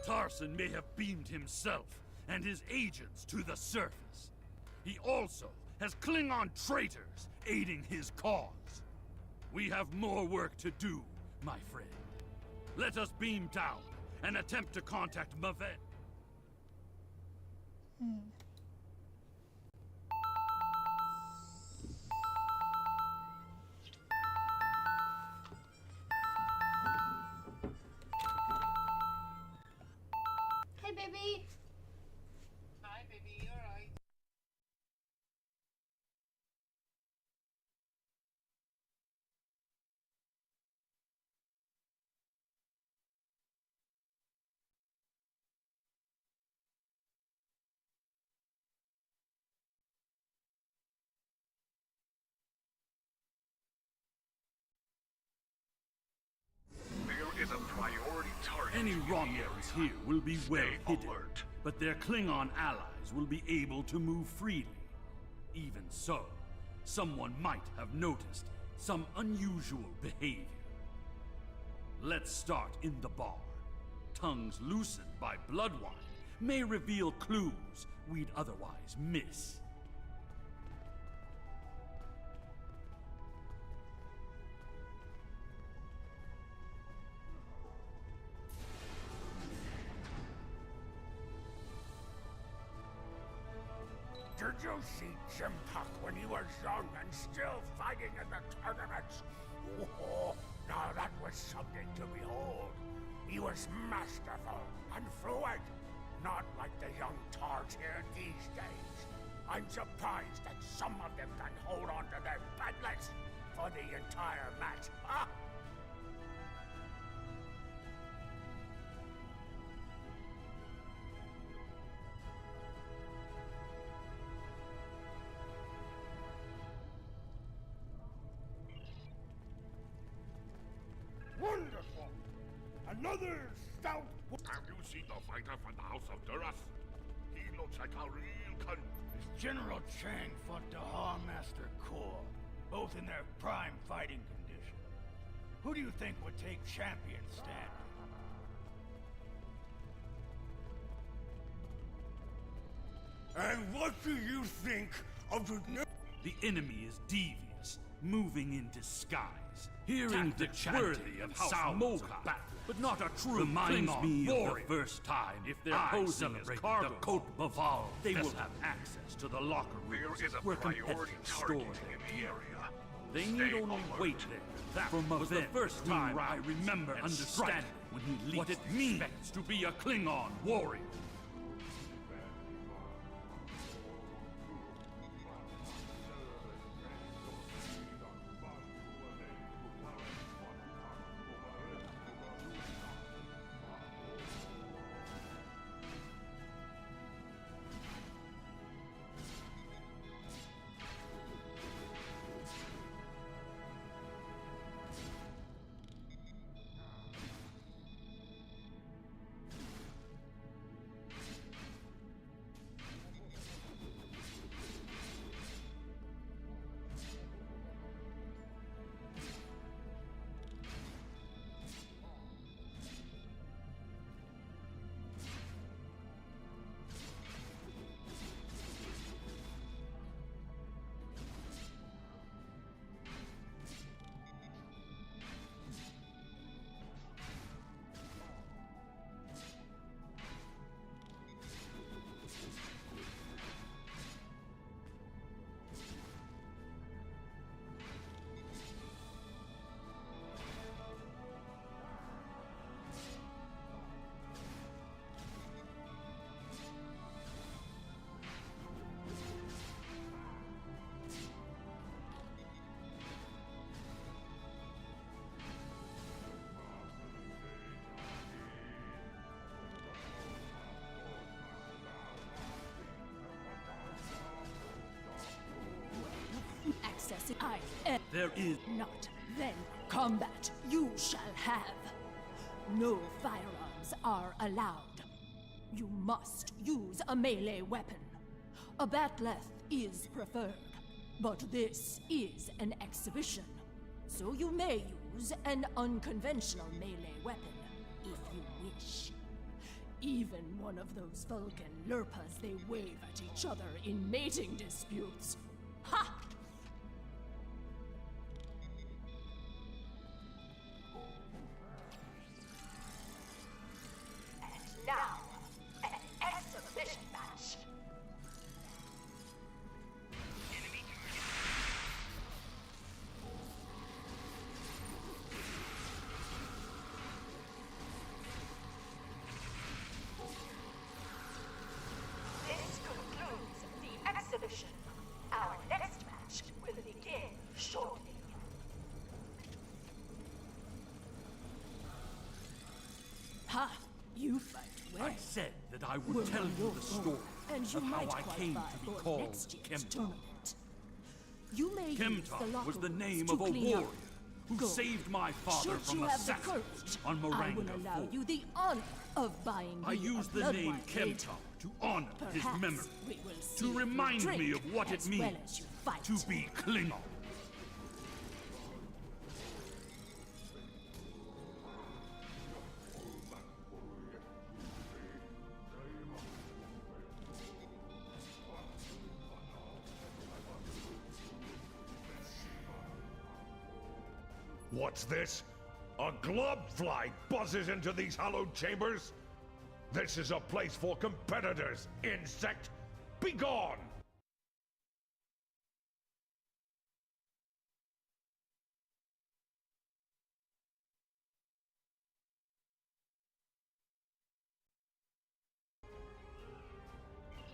Speaker 10: Tarson may have beamed himself and his agents to the surface. He also has Klingon traitors aiding his cause. We have more work to do, my friend. Let us beam down and attempt to contact Mavet.
Speaker 11: Hey, baby.
Speaker 10: Any Romulans here will be well hidden, but their Klingon allies will be able to move freely. Even so, someone might have noticed some unusual behavior. Let's start in the bar. Tongues loosened by blood wine may reveal clues we'd otherwise miss.
Speaker 2: Did you see Jimpuck when he was young and still fighting in the tournaments? Oh, now that was something to behold. He was masterful and fluid, not like the young tards here these days. I'm surprised that some of them can hold on to their paddlets for the entire match. Ha!
Speaker 4: Wonderful! Another stout... Have you seen the fighter from the House of Duras? He looks like a real cunt.
Speaker 21: General Chang fought the Master Core, both in their prime fighting condition. Who do you think would take champion standing?
Speaker 4: And what do you think of the...
Speaker 10: The enemy is devious, moving in disguise. Hearing the worthy of House battle, but not a true reminds me of the first time if they're posing as the Côte Baval, they will have access to the locker rooms where competitors store their gear. They need only wait there. That was the first time I remember understanding when he least what it means to be a Klingon warrior.
Speaker 20: Access it. I am.
Speaker 10: There is
Speaker 20: not. Then combat you shall have. No firearms are allowed. You must use a melee weapon. A bat'leth is preferred, but this is an exhibition, so you may use an unconventional melee weapon if you wish. Even one of those Vulcan Lurpas they wave at each other in mating disputes. Ha!
Speaker 7: Now, an exhibition match. This concludes the exhibition. Our next match will begin shortly.
Speaker 20: Ha! You fight well.
Speaker 10: I said that I would tell you the story
Speaker 20: and you
Speaker 10: of how
Speaker 20: might
Speaker 10: I came to be
Speaker 20: for
Speaker 10: called
Speaker 20: next year's
Speaker 10: Chemtop.
Speaker 20: tournament. You may use the
Speaker 10: Chemtop
Speaker 20: locker
Speaker 10: was the
Speaker 20: rooms
Speaker 10: name
Speaker 20: to
Speaker 10: of a
Speaker 20: clean
Speaker 10: warrior
Speaker 20: up.
Speaker 10: who saved my father
Speaker 20: Should
Speaker 10: from
Speaker 20: you have the
Speaker 10: assassins
Speaker 20: courage,
Speaker 10: on Maranga
Speaker 20: I will allow
Speaker 10: Fort.
Speaker 20: you the honor of buying
Speaker 10: I
Speaker 20: you
Speaker 10: use
Speaker 20: a
Speaker 10: the name
Speaker 20: blood-wine
Speaker 10: Kemtar
Speaker 20: later.
Speaker 10: to honor his
Speaker 20: Perhaps
Speaker 10: memory,
Speaker 20: we will see
Speaker 10: to
Speaker 20: if
Speaker 10: remind
Speaker 20: you
Speaker 10: me
Speaker 20: drink
Speaker 10: of what it
Speaker 20: as well
Speaker 10: means
Speaker 20: as you fight.
Speaker 10: to be Klingon.
Speaker 4: What's this? A globfly buzzes into these hallowed chambers? This is a place for competitors, insect! Begone!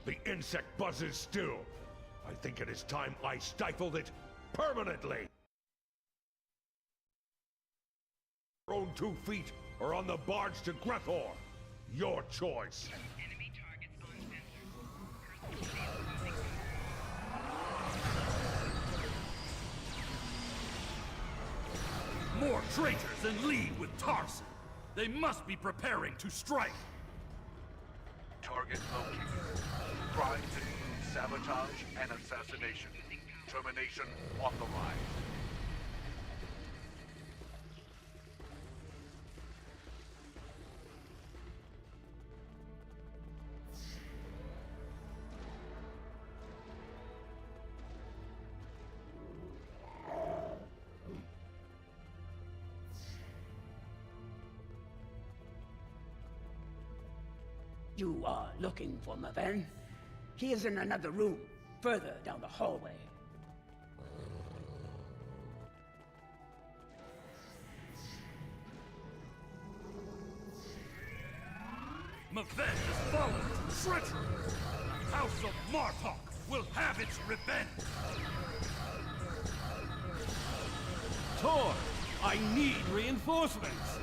Speaker 4: The insect buzzes still. I think it is time I stifled it permanently. Your own 2 feet or on the barge to Grethor. Your choice.
Speaker 10: More traitors in league with Tarson. They must be preparing to strike.
Speaker 8: Target located. Crimes include sabotage and assassination. Termination authorized.
Speaker 19: You are looking for Maven? He is in another room, further down the hallway.
Speaker 10: Maven has fallen to treachery. House of Martok will have its revenge.
Speaker 9: Tor, I need reinforcements.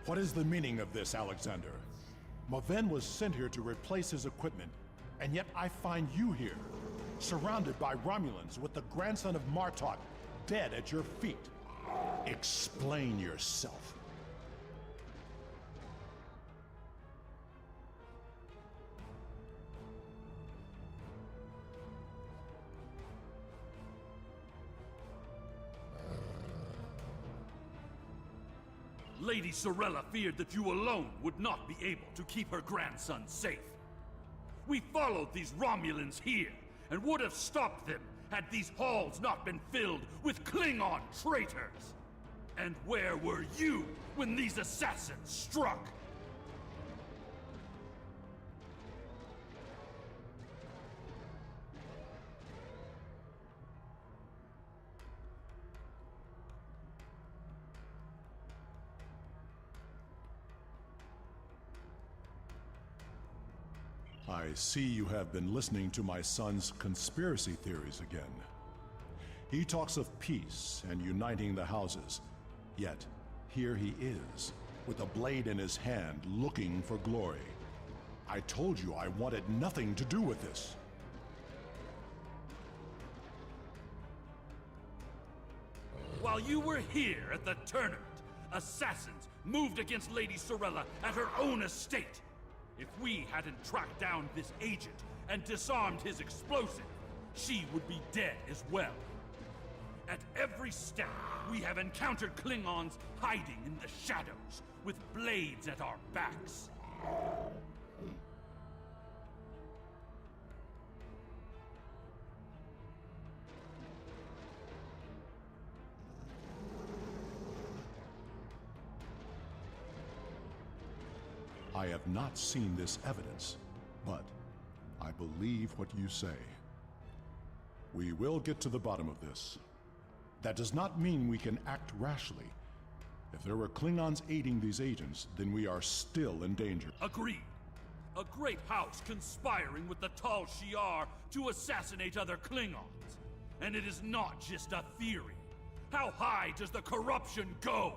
Speaker 16: What is the meaning of this, Alexander? Maven was sent here to replace his equipment, and yet I find you here, surrounded by Romulans with the grandson of Martok dead at your feet. Explain yourself.
Speaker 10: Lady Sorella feared that you alone would not be able to keep her grandson safe. We followed these Romulans here, and would have stopped them had these halls not been filled with Klingon traitors. And where were you when these assassins struck?
Speaker 16: I see you have been listening to my son's conspiracy theories again. He talks of peace and uniting the houses, yet here he is, with a blade in his hand, looking for glory. I told you I wanted nothing to do with this.
Speaker 10: While you were here at the tournament, assassins moved against Lady Sorella at her own estate. If we hadn't tracked down this agent and disarmed his explosive, she would be dead as well. At every step, we have encountered Klingons hiding in the shadows, with blades at our backs.
Speaker 16: I have not seen this evidence, but I believe what you say. We will get to the bottom of this. That does not mean we can act rashly. If there were Klingons aiding these agents, then we are still in danger.
Speaker 10: Agreed. A great house conspiring with the Tal Shiar to assassinate other Klingons. And it is not just a theory. How high does the corruption go?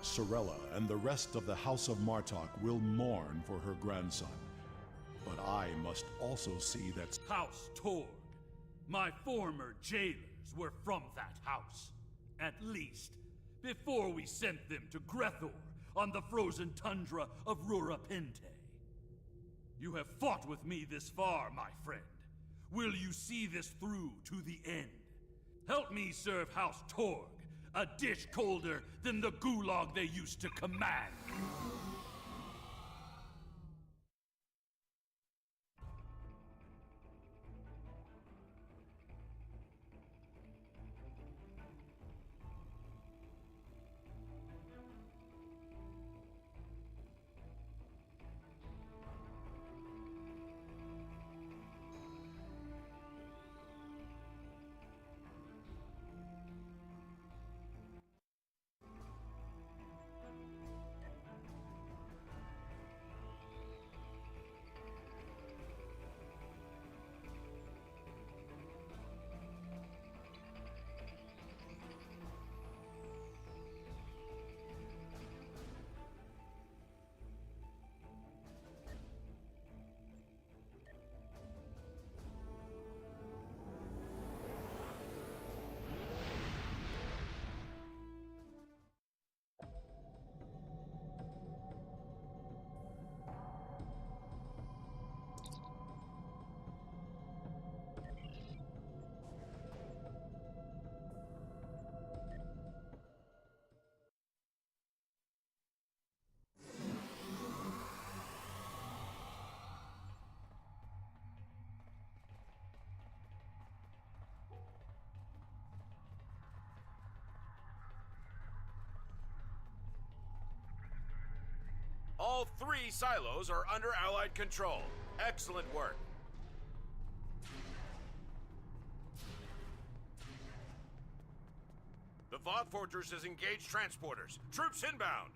Speaker 16: Sorella and the rest of the House of Martok will mourn for her grandson. But I must also see that
Speaker 10: House Torg. My former jailers were from that house. At least, before we sent them to Grethor on the frozen tundra of Rura Penthe. You have fought with me this far, my friend. Will you see this through to the end? Help me serve House Torg, a dish colder than the gulag they used to command.
Speaker 6: All 3 silos are under Allied control. Excellent work. The Voth Fortress has engaged transporters. Troops inbound.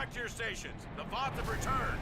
Speaker 6: back to your stations. The Voth have returned.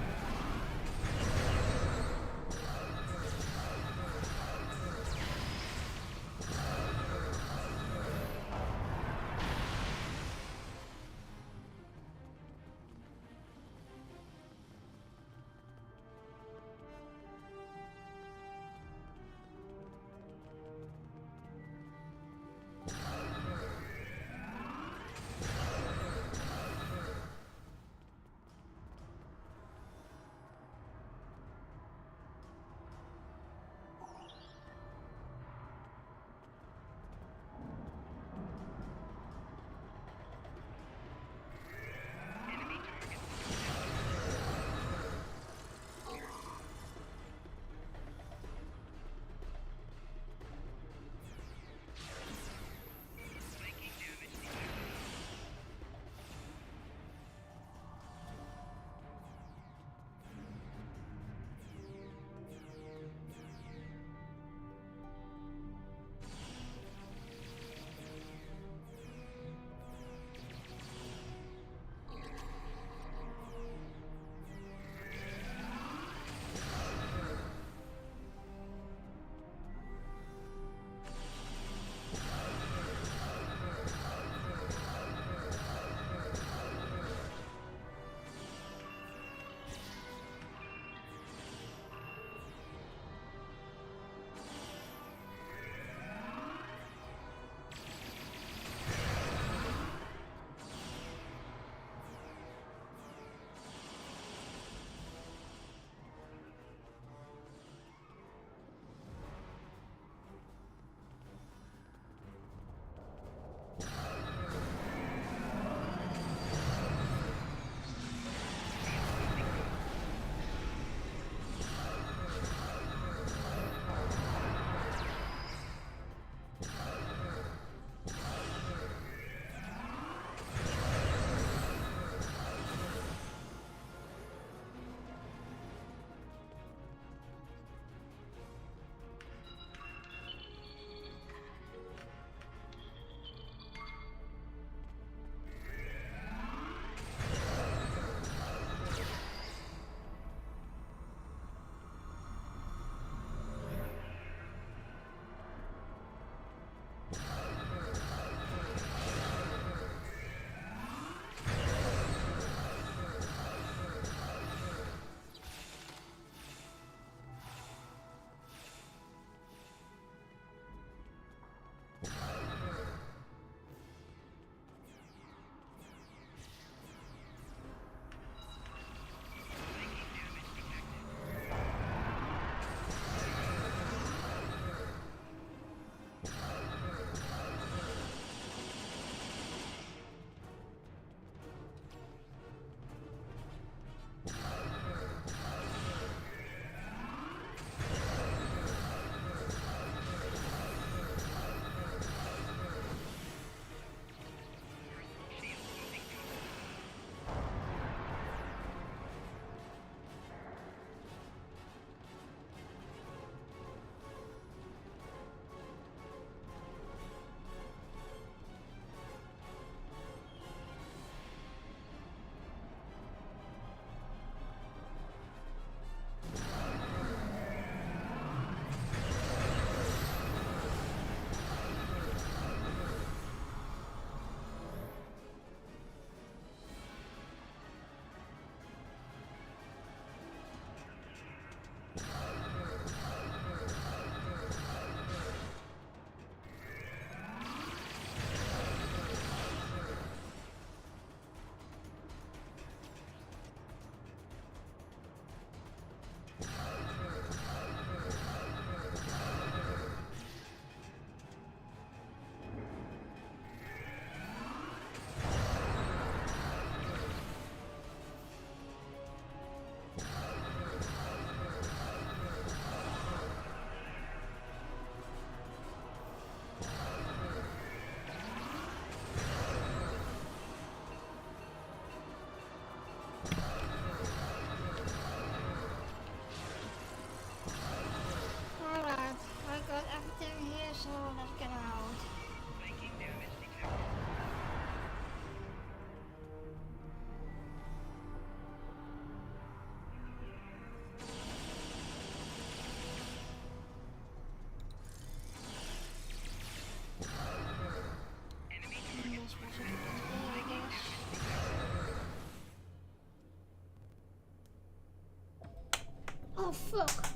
Speaker 11: fuck?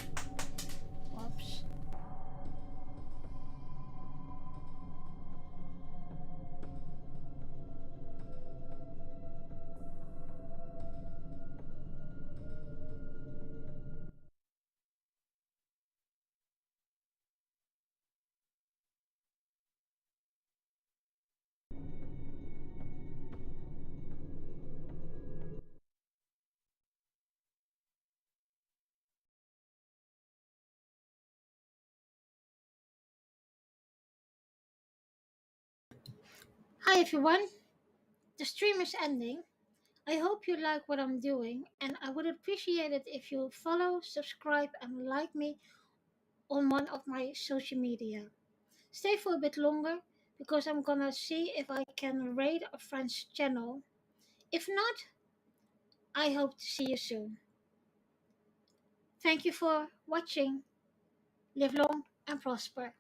Speaker 11: Whoops. Hi everyone, the stream is ending. I hope you like what I'm doing, and I would appreciate it if you follow, subscribe, and like me on one of my social media. Stay for a bit longer because I'm gonna see if I can raid a friend's channel. If not, I hope to see you soon. Thank you for watching. Live long and prosper.